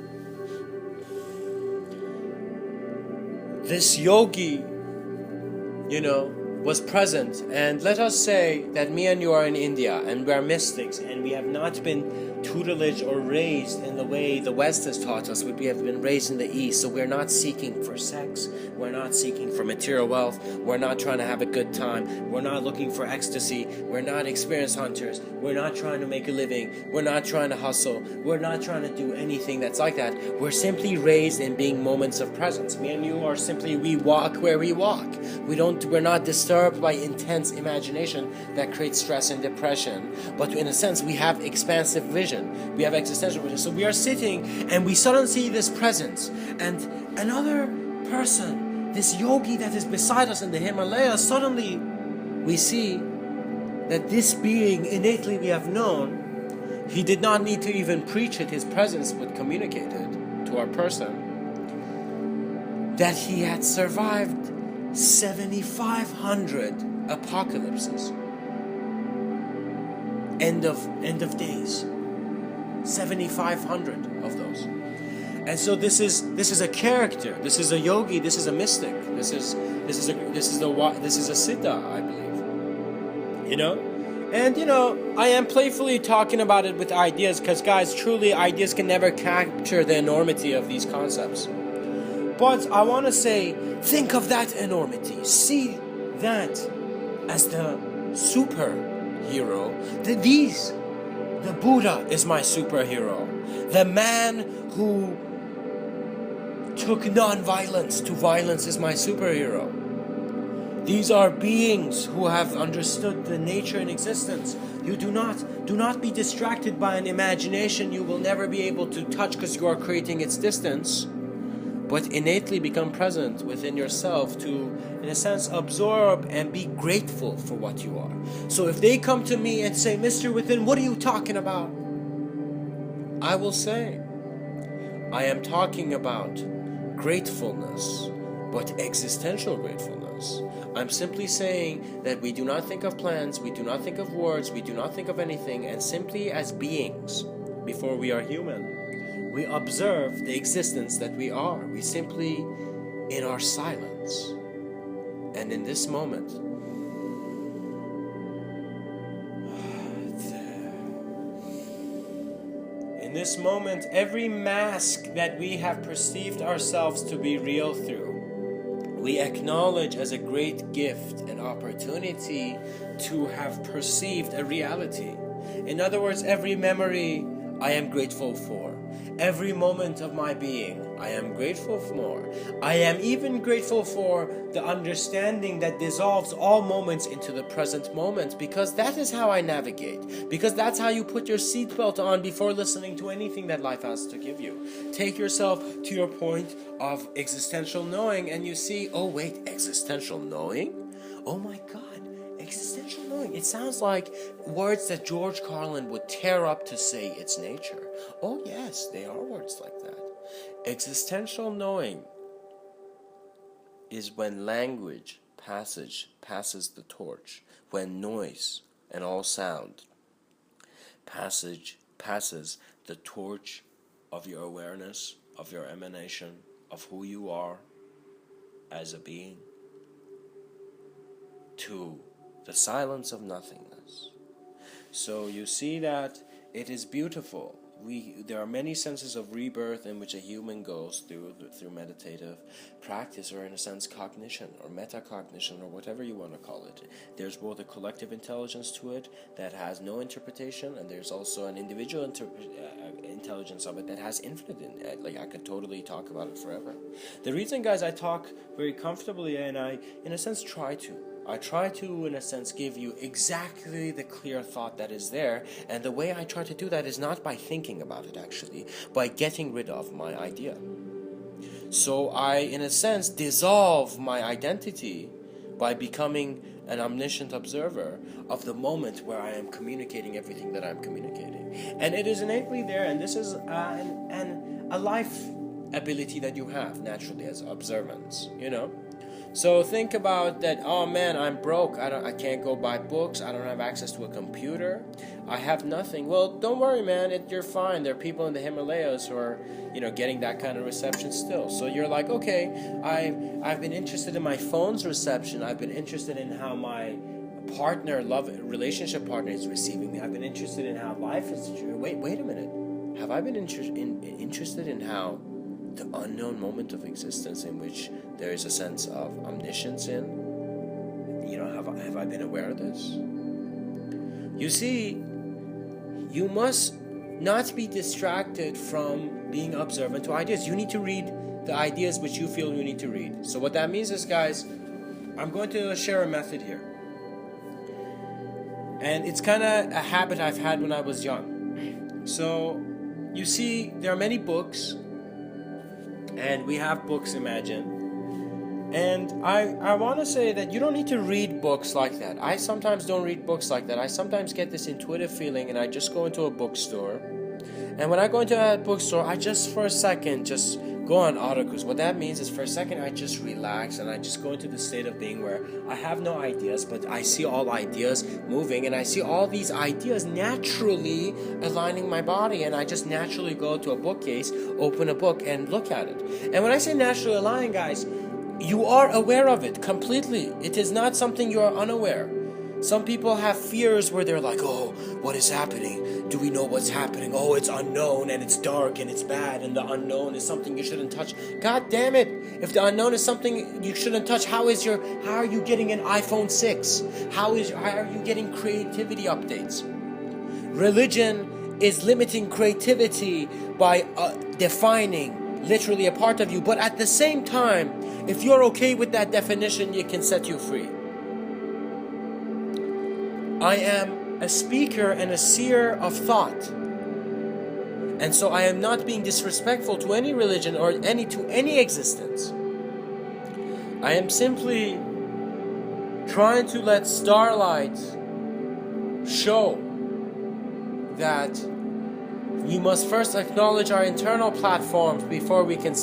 This yogi, was present, and let us say that me and you are in India and we are mystics and we have not been tutelage or raised in the way the West has taught us, we have been raised in the East, so we're not seeking for sex, we're not seeking for material wealth, we're not trying to have a good time, we're not looking for ecstasy, we're not experience hunters, we're not trying to make a living, we're not trying to hustle, we're not trying to do anything that's like that. We're simply raised in being moments of presence. Me and you are simply, we walk where we walk. We're not disturbed by intense imagination that creates stress and depression, but in a sense we have expansive vision, we have existential vision. So we are sitting and we suddenly see this presence, and another person, this yogi that is beside us in the Himalayas, suddenly we see that this being innately we have known, he did not need to even preach it, his presence would communicate it to our person, that he had survived 7,500 apocalypses, end of days, 7,500 of those. And so this is a character, this is a yogi, this is a mystic, this is a siddha, I believe. And I am playfully talking about it with ideas, because guys, truly ideas can never capture the enormity of these concepts. But I want to say, think of that enormity. See that as the superhero. The Buddha is my superhero. The man who took non-violence to violence is my superhero. These are beings who have understood the nature and existence. You do not be distracted by an imagination you will never be able to touch because you are creating its distance. But innately become present within yourself to, in a sense, absorb and be grateful for what you are. So if they come to me and say, Mr. Within, what are you talking about? I will say, I am talking about gratefulness, but existential gratefulness. I'm simply saying that we do not think of plans, we do not think of words, we do not think of anything, and simply as beings, before we are human, we observe the existence that we are. We simply, in our silence, and in this moment, every mask that we have perceived ourselves to be real through, we acknowledge as a great gift and opportunity to have perceived a reality. In other words, every memory I am grateful for. Every moment of my being, I am grateful for. I am even grateful for the understanding that dissolves all moments into the present moment, because that is how I navigate. Because that's how you put your seatbelt on before listening to anything that life has to give you. Take yourself to your point of existential knowing, and you see, oh wait, existential knowing? Oh my God. Existential knowing. It sounds like words that George Carlin would tear up to say its nature. Oh yes, they are words like that. Existential knowing is when language passes the torch, when noise and all sound passes the torch of your awareness, of your emanation, of who you are as a being, to the silence of nothingness. So you see that it is beautiful. There are many senses of rebirth in which a human goes through meditative practice, or in a sense cognition or metacognition, or whatever you want to call it. There's both a collective intelligence to it that has no interpretation, and there's also an individual intelligence of it that has infinite. Like, I could totally talk about it forever. The reason, guys, I talk very comfortably, and I, in a sense, try to, in a sense, give you exactly the clear thought that is there, and the way I try to do that is not by thinking about it, actually, by getting rid of my idea. So I, in a sense, dissolve my identity by becoming an omniscient observer of the moment where I am communicating everything that I'm communicating. And it is innately there, and this is a life ability that you have naturally as observance, you know? So think about that. Oh man, I'm broke. I can't go buy books. I don't have access to a computer. I have nothing. Well, don't worry, man. You're fine. There are people in the Himalayas who are, getting that kind of reception still. So you're like, okay, I've been interested in my phone's reception. I've been interested in how my relationship partner is receiving me. I've been interested in how life is. Wait a minute. Have I been interested in how the unknown moment of existence in which there is a sense of omniscience in? Have I been aware of this? You see, you must not be distracted from being observant to ideas. You need to read the ideas which you feel you need to read. So what that means is, guys, I'm going to share a method here. And it's kind of a habit I've had when I was young. So, you see, there are many books, and we have books, imagine. And I want to say that you don't need to read books like that. I sometimes don't read books like that. I sometimes get this intuitive feeling, and I just go into a bookstore. And when I go into a bookstore, I just for a second just go on autocruise. What that means is for a second I just relax, and I just go into the state of being where I have no ideas, but I see all ideas moving, and I see all these ideas naturally aligning my body, and I just naturally go to a bookcase, open a book, and look at it. And when I say naturally aligning, guys, you are aware of it completely. It is not something you are unaware. Some people have fears where they're like, oh, what is happening? Do we know what's happening? Oh, it's unknown, and it's dark, and it's bad, and the unknown is something you shouldn't touch. God damn it. If the unknown is something you shouldn't touch, how are you getting an iPhone 6? How are you getting creativity updates? Religion is limiting creativity by defining literally a part of you. But at the same time, if you're okay with that definition, it can set you free. I am a speaker and a seer of thought. And so I am not being disrespectful to any religion or to any existence. I am simply trying to let starlight show that we must first acknowledge our internal platforms before we can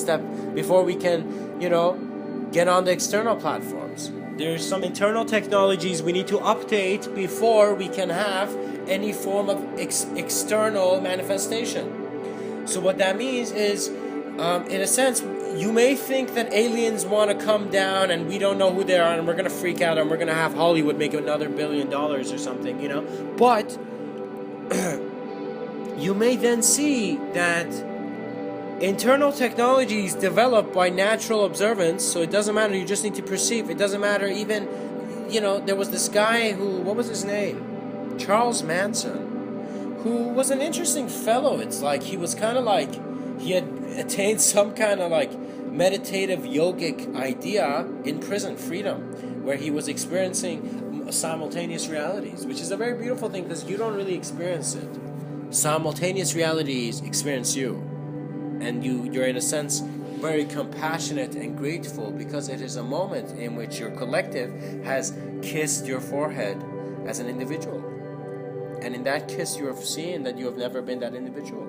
get on the external platforms. There's some internal technologies we need to update before we can have any form of external manifestation. So what that means is, in a sense, you may think that aliens want to come down and we don't know who they are and we're going to freak out and we're going to have Hollywood make another $1 billion or something, But you may then see that internal technologies developed by natural observance, so it doesn't matter, you just need to perceive. It doesn't matter even, there was this guy what was his name? Charles Manson, who was an interesting fellow. It's like he was kind of like, he had attained some kind of like meditative yogic idea in prison, freedom, where he was experiencing simultaneous realities, which is a very beautiful thing because you don't really experience it. Simultaneous realities experience you. And you're in a sense very compassionate and grateful because it is a moment in which your collective has kissed your forehead as an individual. And in that kiss you have seen that you have never been that individual.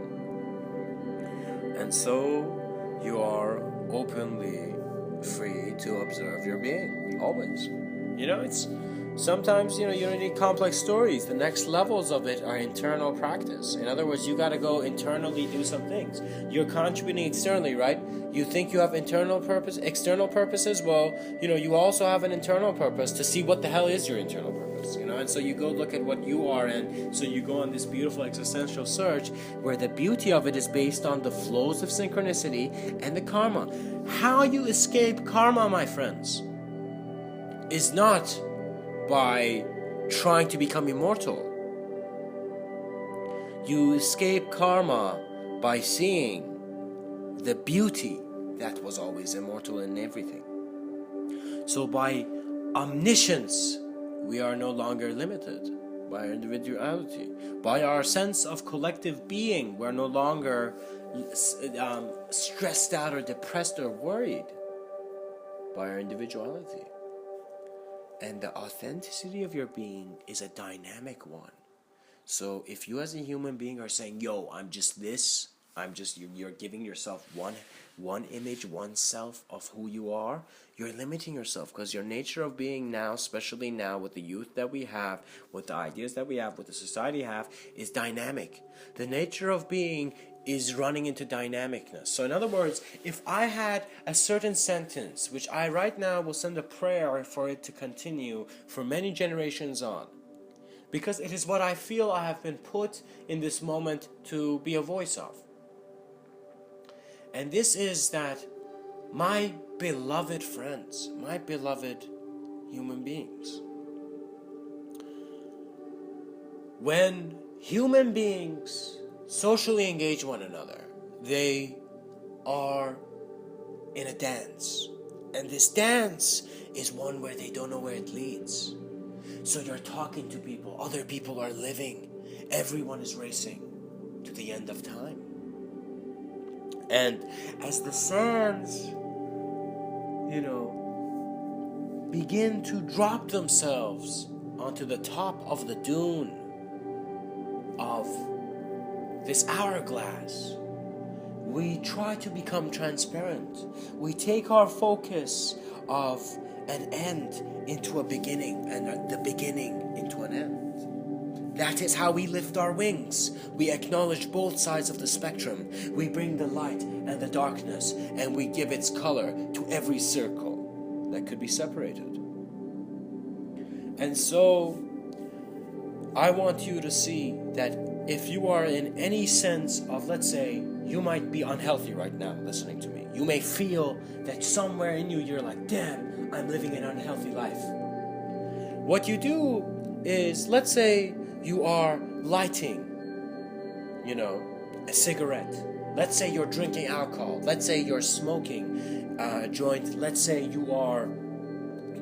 And so you are openly free to observe your being, always. It's sometimes, you don't need complex stories. The next levels of it are internal practice. In other words, you got to go internally do some things. You're contributing externally, right? You think you have external purposes. Well, you also have an internal purpose to see what the hell is your internal purpose, And so you go look at what you are, and so you go on this beautiful existential search where the beauty of it is based on the flows of synchronicity and the karma. How you escape karma, my friends, is not by trying to become immortal. You escape karma by seeing the beauty that was always immortal in everything. So by omniscience, we are no longer limited by our individuality. By our sense of collective being, we're no longer stressed out or depressed or worried by our individuality. And the authenticity of your being is a dynamic one. So if you as a human being are saying, yo, I'm just this, you're giving yourself one image, one self of who you are, you're limiting yourself, because your nature of being now, especially now with the youth that we have, with the ideas that we have, with the society have, is dynamic. The nature of being is running into dynamicness. So in other words, if I had a certain sentence, which I right now will send a prayer for it to continue for many generations on, because it is what I feel I have been put in this moment to be a voice of. And this is that my beloved friends, my beloved human beings, when human beings socially engage one another, they are in a dance. And this dance is one where they don't know where it leads. So you're talking to people, other people are living, everyone is racing to the end of time. And as the sands, begin to drop themselves onto the top of the dune of this hourglass, we try to become transparent. We take our focus of an end into a beginning, and the beginning into an end. That is how we lift our wings. We acknowledge both sides of the spectrum. We bring the light and the darkness, and we give its color to every circle that could be separated. And so, I want you to see that if you are in any sense of, let's say, you might be unhealthy right now listening to me. You may feel that somewhere in you, you're like, damn, I'm living an unhealthy life. What you do is, let's say you are lighting, a cigarette. Let's say you're drinking alcohol. Let's say you're smoking a joint. Let's say you are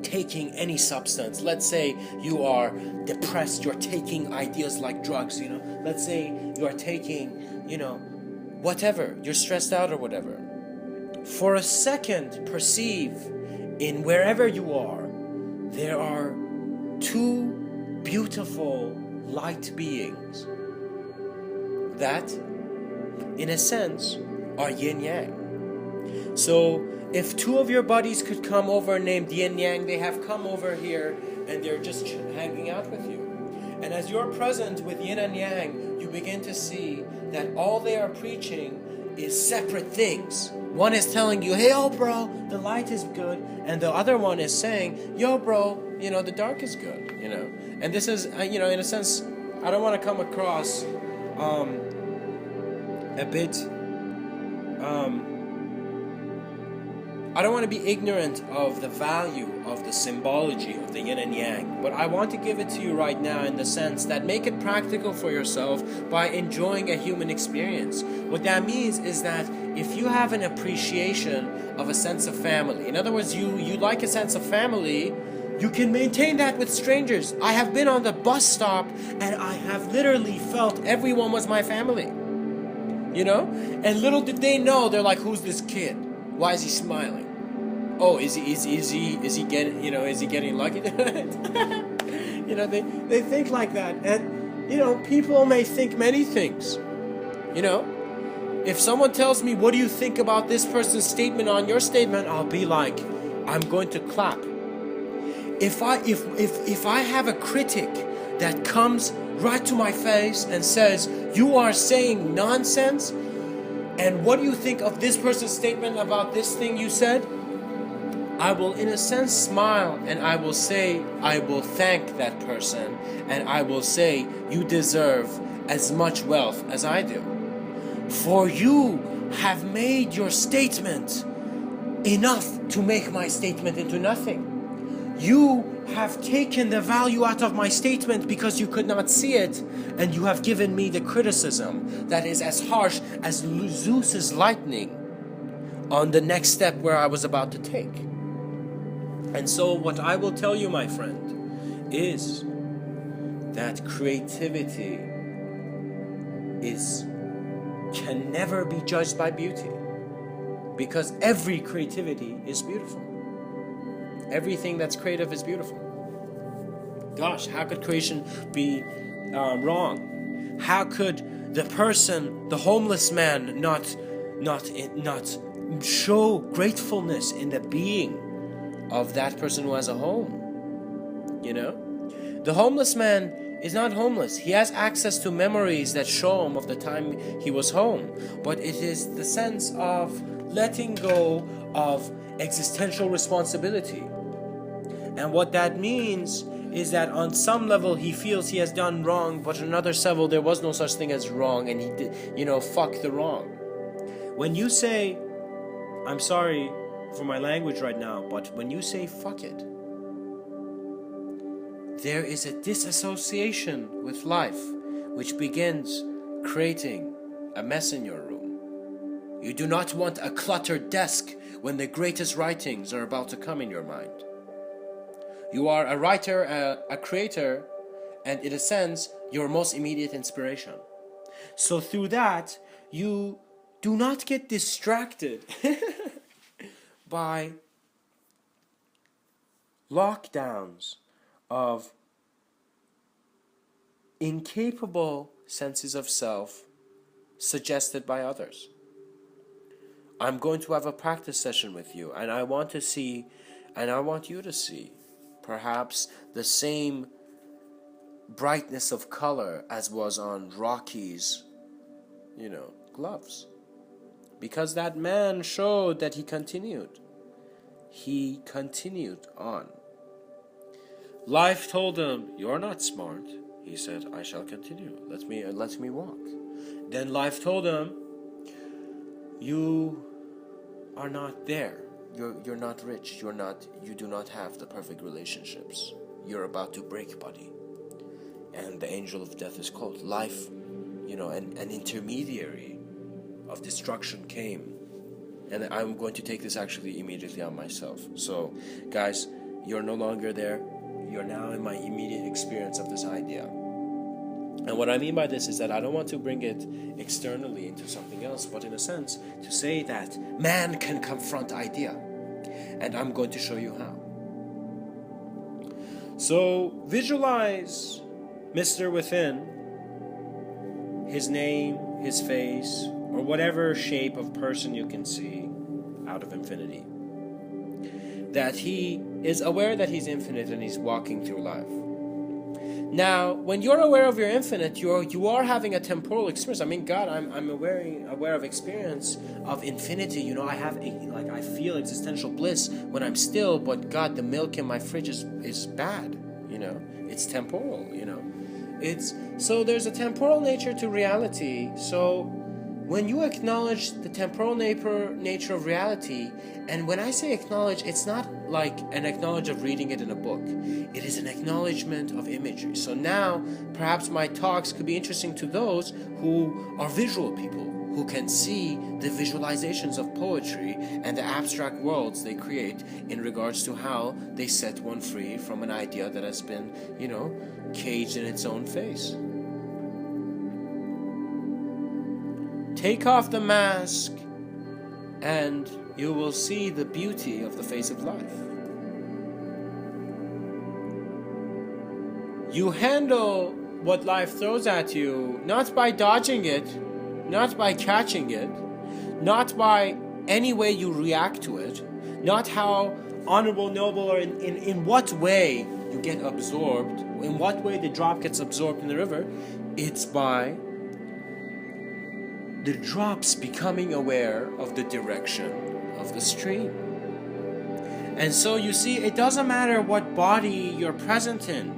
taking any substance. Let's say you are depressed. You're taking ideas like drugs, Let's say you are taking, whatever. You're stressed out or whatever. For a second, perceive in wherever you are, there are two beautiful light beings that, in a sense, are yin-yang. So, if two of your buddies could come over named yin-yang, they have come over here and they're just hanging out with you. And as you're present with yin and yang, you begin to see that all they are preaching is separate things. One is telling you, hey, yo, bro, the light is good. And the other one is saying, yo, bro, the dark is good, And this is, in a sense, I don't want to come across a bit... I don't want to be ignorant of the value of the symbology of the yin and yang, but I want to give it to you right now in the sense that make it practical for yourself by enjoying a human experience. What that means is that if you have an appreciation of a sense of family, in other words, you like a sense of family, you can maintain that with strangers. I have been on the bus stop and I have literally felt everyone was my family. And little did they know, they're like, who's this kid? Why is he smiling? Oh, is he getting lucky? They think like that, and people may think many things. If someone tells me, what do you think about this person's statement on your statement, I'll be like, I'm going to clap. If I have a critic that comes right to my face and says, you are saying nonsense, and what do you think of this person's statement about this thing you said? I will, in a sense, smile and I will say, I will thank that person, and I will say, you deserve as much wealth as I do. For you have made your statement enough to make my statement into nothing. You have taken the value out of my statement because you could not see it, and you have given me the criticism that is as harsh as Zeus's lightning on the next step where I was about to take. And so what I will tell you, my friend, is that creativity can never be judged by beauty, because every creativity is beautiful. Everything that's creative is beautiful. Gosh, how could creation be wrong? How could the person, the homeless man, not show gratefulness in the being of that person who has a home? You know, the homeless man is not homeless. He has access to memories that show him of the time he was home, but it is the sense of letting go of existential responsibility. And what that means is that on some level he feels he has done wrong, but on another level there was no such thing as wrong, and he did, fuck the wrong. When you say, I'm sorry for my language right now, but when you say fuck it, there is a disassociation with life which begins creating a mess in your room. You do not want a cluttered desk when the greatest writings are about to come in your mind. You are a writer, a creator, and in a sense, your most immediate inspiration. So through that, you do not get distracted by lockdowns of incapable senses of self suggested by others. I'm going to have a practice session with you, and I want to see, and I want you to see, perhaps the same brightness of color as was on Rocky's, gloves. Because that man showed that he continued. He continued on. Life told him, "You're not smart." He said, "I shall continue. Let me walk." Then life told him, "You are not there. You're not rich. You do not have the perfect relationships. You're about to break, buddy." And the angel of death is called. Life, an intermediary of destruction came. And I'm going to take this actually immediately on myself. So, guys, you're no longer there. You're now in my immediate experience of this idea. And what I mean by this is that I don't want to bring it externally into something else, but in a sense, to say that man can confront idea. And I'm going to show you how. So, visualize Mr. Within, his name, his face, or whatever shape of person you can see out of infinity. That he is aware that he's infinite and he's walking through life. Now, when you're aware of your infinite, you are having a temporal experience. I mean, God, I'm aware of experience of infinity. I have I feel existential bliss when I'm still. But God, the milk in my fridge is bad. It's temporal. So there's a temporal nature to reality. So when you acknowledge the temporal nature of reality, and when I say acknowledge, it's not like an acknowledge of reading it in a book. It is an acknowledgement of imagery. So now, perhaps my talks could be interesting to those who are visual people, who can see the visualizations of poetry and the abstract worlds they create in regards to how they set one free from an idea that has been, caged in its own face. Take off the mask and you will see the beauty of the face of life. You handle what life throws at you not by dodging it, not by catching it, not by any way you react to it, not how honorable, noble, or in what way you get absorbed, in what way the drop gets absorbed in the river. It's by the drops becoming aware of the direction of the stream. And so you see, it doesn't matter what body you're present in.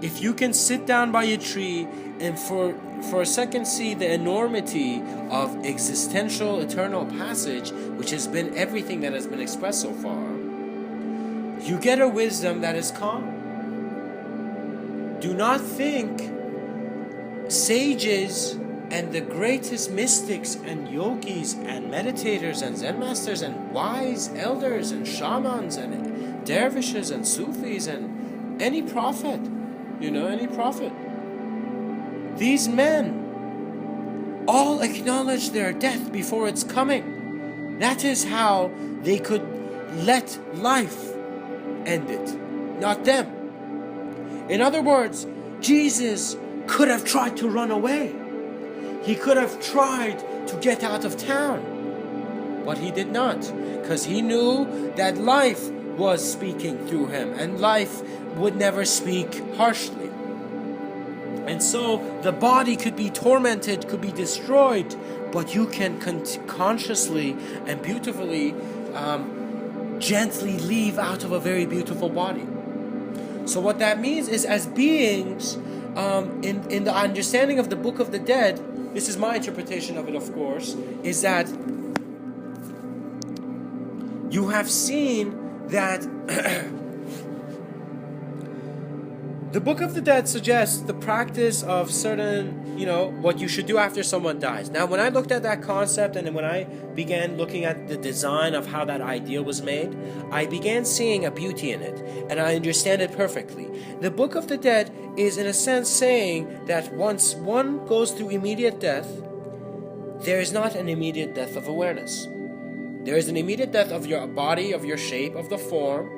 If you can sit down by a tree and for a second see the enormity of existential eternal passage, which has been everything that has been expressed so far, you get a wisdom that is calm. Do not think sages and the greatest mystics and yogis and meditators and Zen masters and wise elders and shamans and dervishes and Sufis and any prophet, any prophet. These men all acknowledge their death before it's coming. That is how they could let life end it, not them. In other words, Jesus could have tried to run away. He could have tried to get out of town. But he did not, because he knew that life was speaking through him, and life would never speak harshly. And so the body could be tormented, could be destroyed, but you can consciously and beautifully, gently leave out of a very beautiful body. So what that means is, as beings, in the understanding of the Book of the Dead, this is my interpretation of it, of course, is that you have seen that the Book of the Dead suggests the practice of certain, what you should do after someone dies. Now, when I looked at that concept and when I began looking at the design of how that idea was made, I began seeing a beauty in it, and I understand it perfectly. The Book of the Dead is, in a sense, saying that once one goes through immediate death, there is not an immediate death of awareness. There is an immediate death of your body, of your shape, of the form,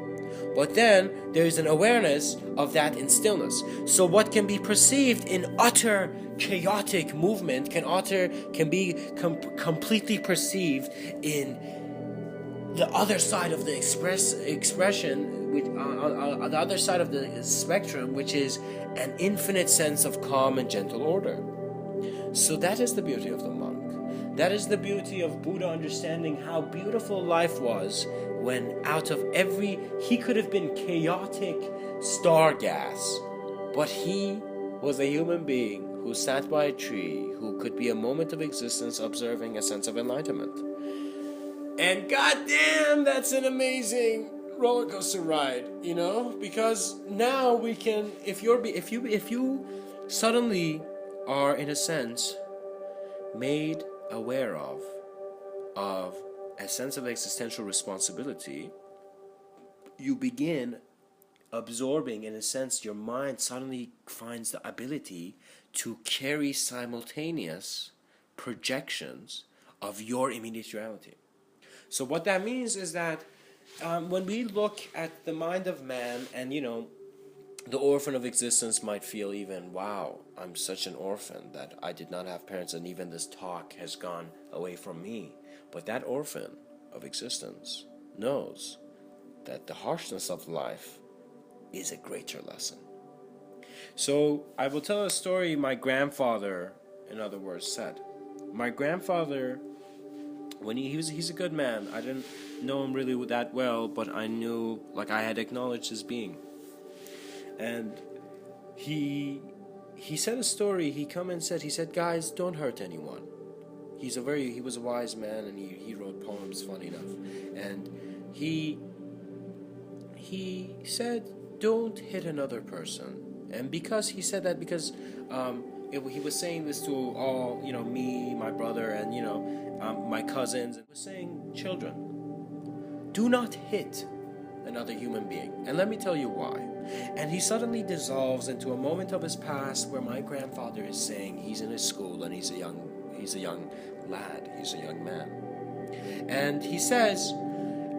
but then there is an awareness of that in stillness. So what can be perceived in utter chaotic movement can be completely perceived in the other side of the expression, on the other side of the spectrum, which is an infinite sense of calm and gentle order. So that is the beauty of the monk. That is the beauty of Buddha understanding how beautiful life was when out of he could have been chaotic star gas, but he was a human being who sat by a tree, who could be a moment of existence observing a sense of enlightenment. And goddamn, that's an amazing roller coaster ride, because now we can, if you suddenly are, in a sense, made aware of a sense of existential responsibility, you begin absorbing, in a sense, your mind suddenly finds the ability to carry simultaneous projections of your immediate reality. So what that means is that when we look at the mind of man, and the orphan of existence might feel even, wow, I'm such an orphan that I did not have parents, and even this talk has gone away from me. But that orphan of existence knows that the harshness of life is a greater lesson. So I will tell a story my grandfather, in other words, said. My grandfather, when he's a good man. I didn't know him really that well, but I knew, I had acknowledged his being. And he said a story. He said, guys, don't hurt anyone. He was a wise man, and he wrote poems, funny enough. And he said, don't hit another person. And because he said that, because he was saying this to all, me, my brother, and my cousins, and was saying, children, do not hit another human being. And let me tell you why. And he suddenly dissolves into a moment of his past where my grandfather is saying he's in his school and he's a young lad, he's a young man. And he says,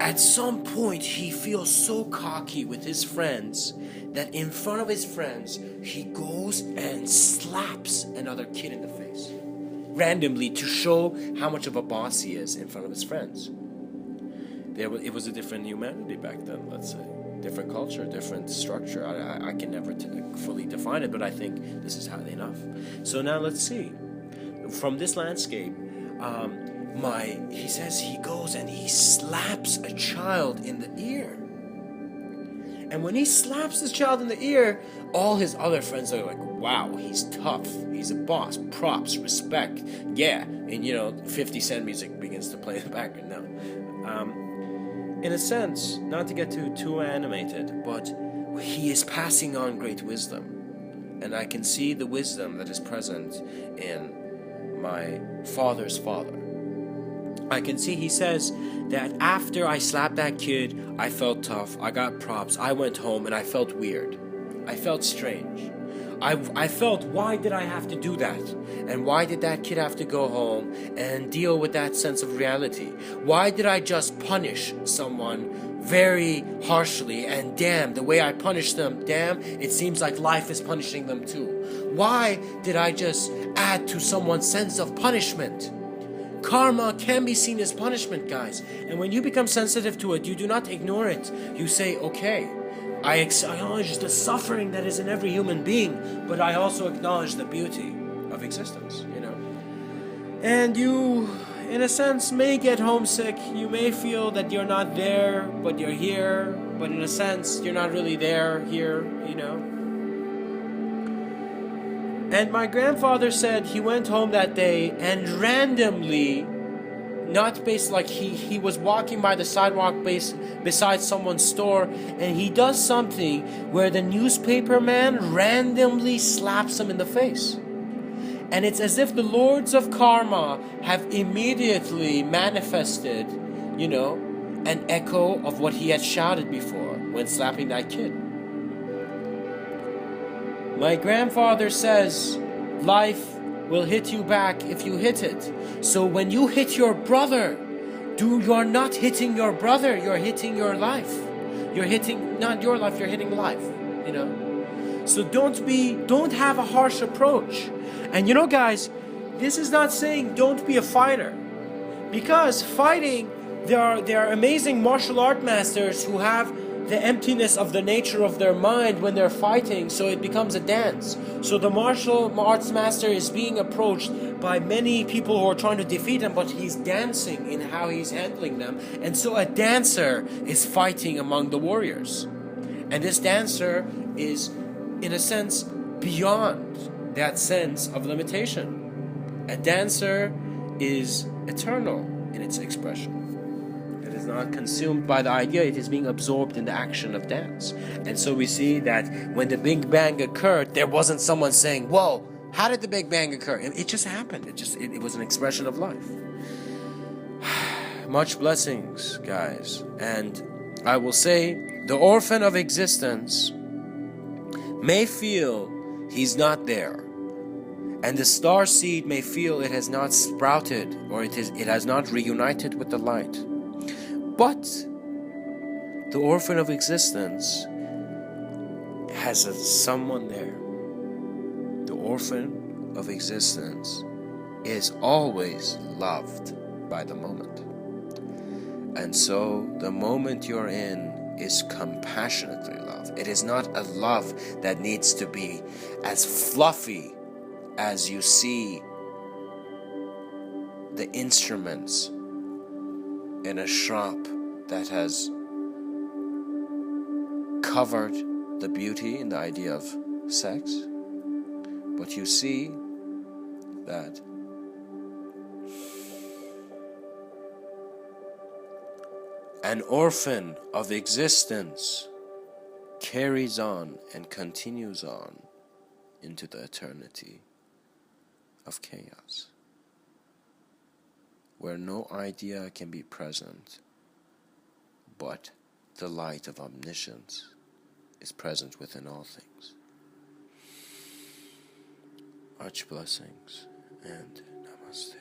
at some point he feels so cocky with his friends that in front of his friends he goes and slaps another kid in the face randomly to show how much of a boss he is in front of his friends. It was a different humanity back then, let's say. Different culture, different structure. I can never fully define it, but I think this is enough. So now let's see. From this landscape, he says he goes and he slaps a child in the ear. And when he slaps this child in the ear, all his other friends are like, wow, he's tough. He's a boss. Props, respect. Yeah. And 50 Cent music begins to play in the background now. In a sense, not to get too animated, but he is passing on great wisdom. And I can see the wisdom that is present in my father's father. I can see he says that after I slapped that kid, I felt tough, I got props, I went home and I felt weird. I felt strange. I felt, why did I have to do that? And why did that kid have to go home and deal with that sense of reality? Why did I just punish someone very harshly, and damn, the way I punish them, damn, it seems like life is punishing them too. Why did I just add to someone's sense of punishment? Karma can be seen as punishment, guys. And when you become sensitive to it, you do not ignore it. You say, okay, I acknowledge the suffering that is in every human being, but I also acknowledge the beauty of existence, you know. And you, in a sense, may get homesick. You may feel that you're not there, but you're here. But in a sense, you're not really there, here, you know. And my grandfather said he went home that day and randomly, not based like he was walking by the sidewalk beside someone's store, and he does something where the newspaper man randomly slaps him in the face. And it's as if the lords of karma have immediately manifested, you know, an echo of what he had shouted before when slapping that kid. My grandfather says, life will hit you back if you hit it. So when you hit your brother, you're not hitting your brother, you're hitting your life. You're hitting, not your life, you're hitting life, you know. So don't have a harsh approach. And you know, guys, this is not saying don't be a fighter. Because fighting, there are amazing martial art masters who have the emptiness of the nature of their mind when they're fighting, so it becomes a dance. So the martial arts master is being approached by many people who are trying to defeat him, but he's dancing in how he's handling them. And so a dancer is fighting among the warriors. And this dancer is, in a sense, beyond that sense of limitation. A dancer is eternal in its expression. It is not consumed by the idea, it is being absorbed in the action of dance. And so we see that when the Big Bang occurred, there wasn't someone saying, whoa, how did the Big Bang occur? It just happened. It was an expression of life. Much blessings, guys. And I will say, the orphan of existence may feel he's not there. And the star seed may feel it has not sprouted, or it has not reunited with the light. But the orphan of existence has someone there. The orphan of existence is always loved by the moment. And so the moment you're in is compassionately loved. It is not a love that needs to be as fluffy as you see the instruments in a shop that has covered the beauty in the idea of sex. But you see that an orphan of existence carries on and continues on into the eternity of chaos, where no idea can be present, but the light of omniscience is present within all things. Much blessings and namaste.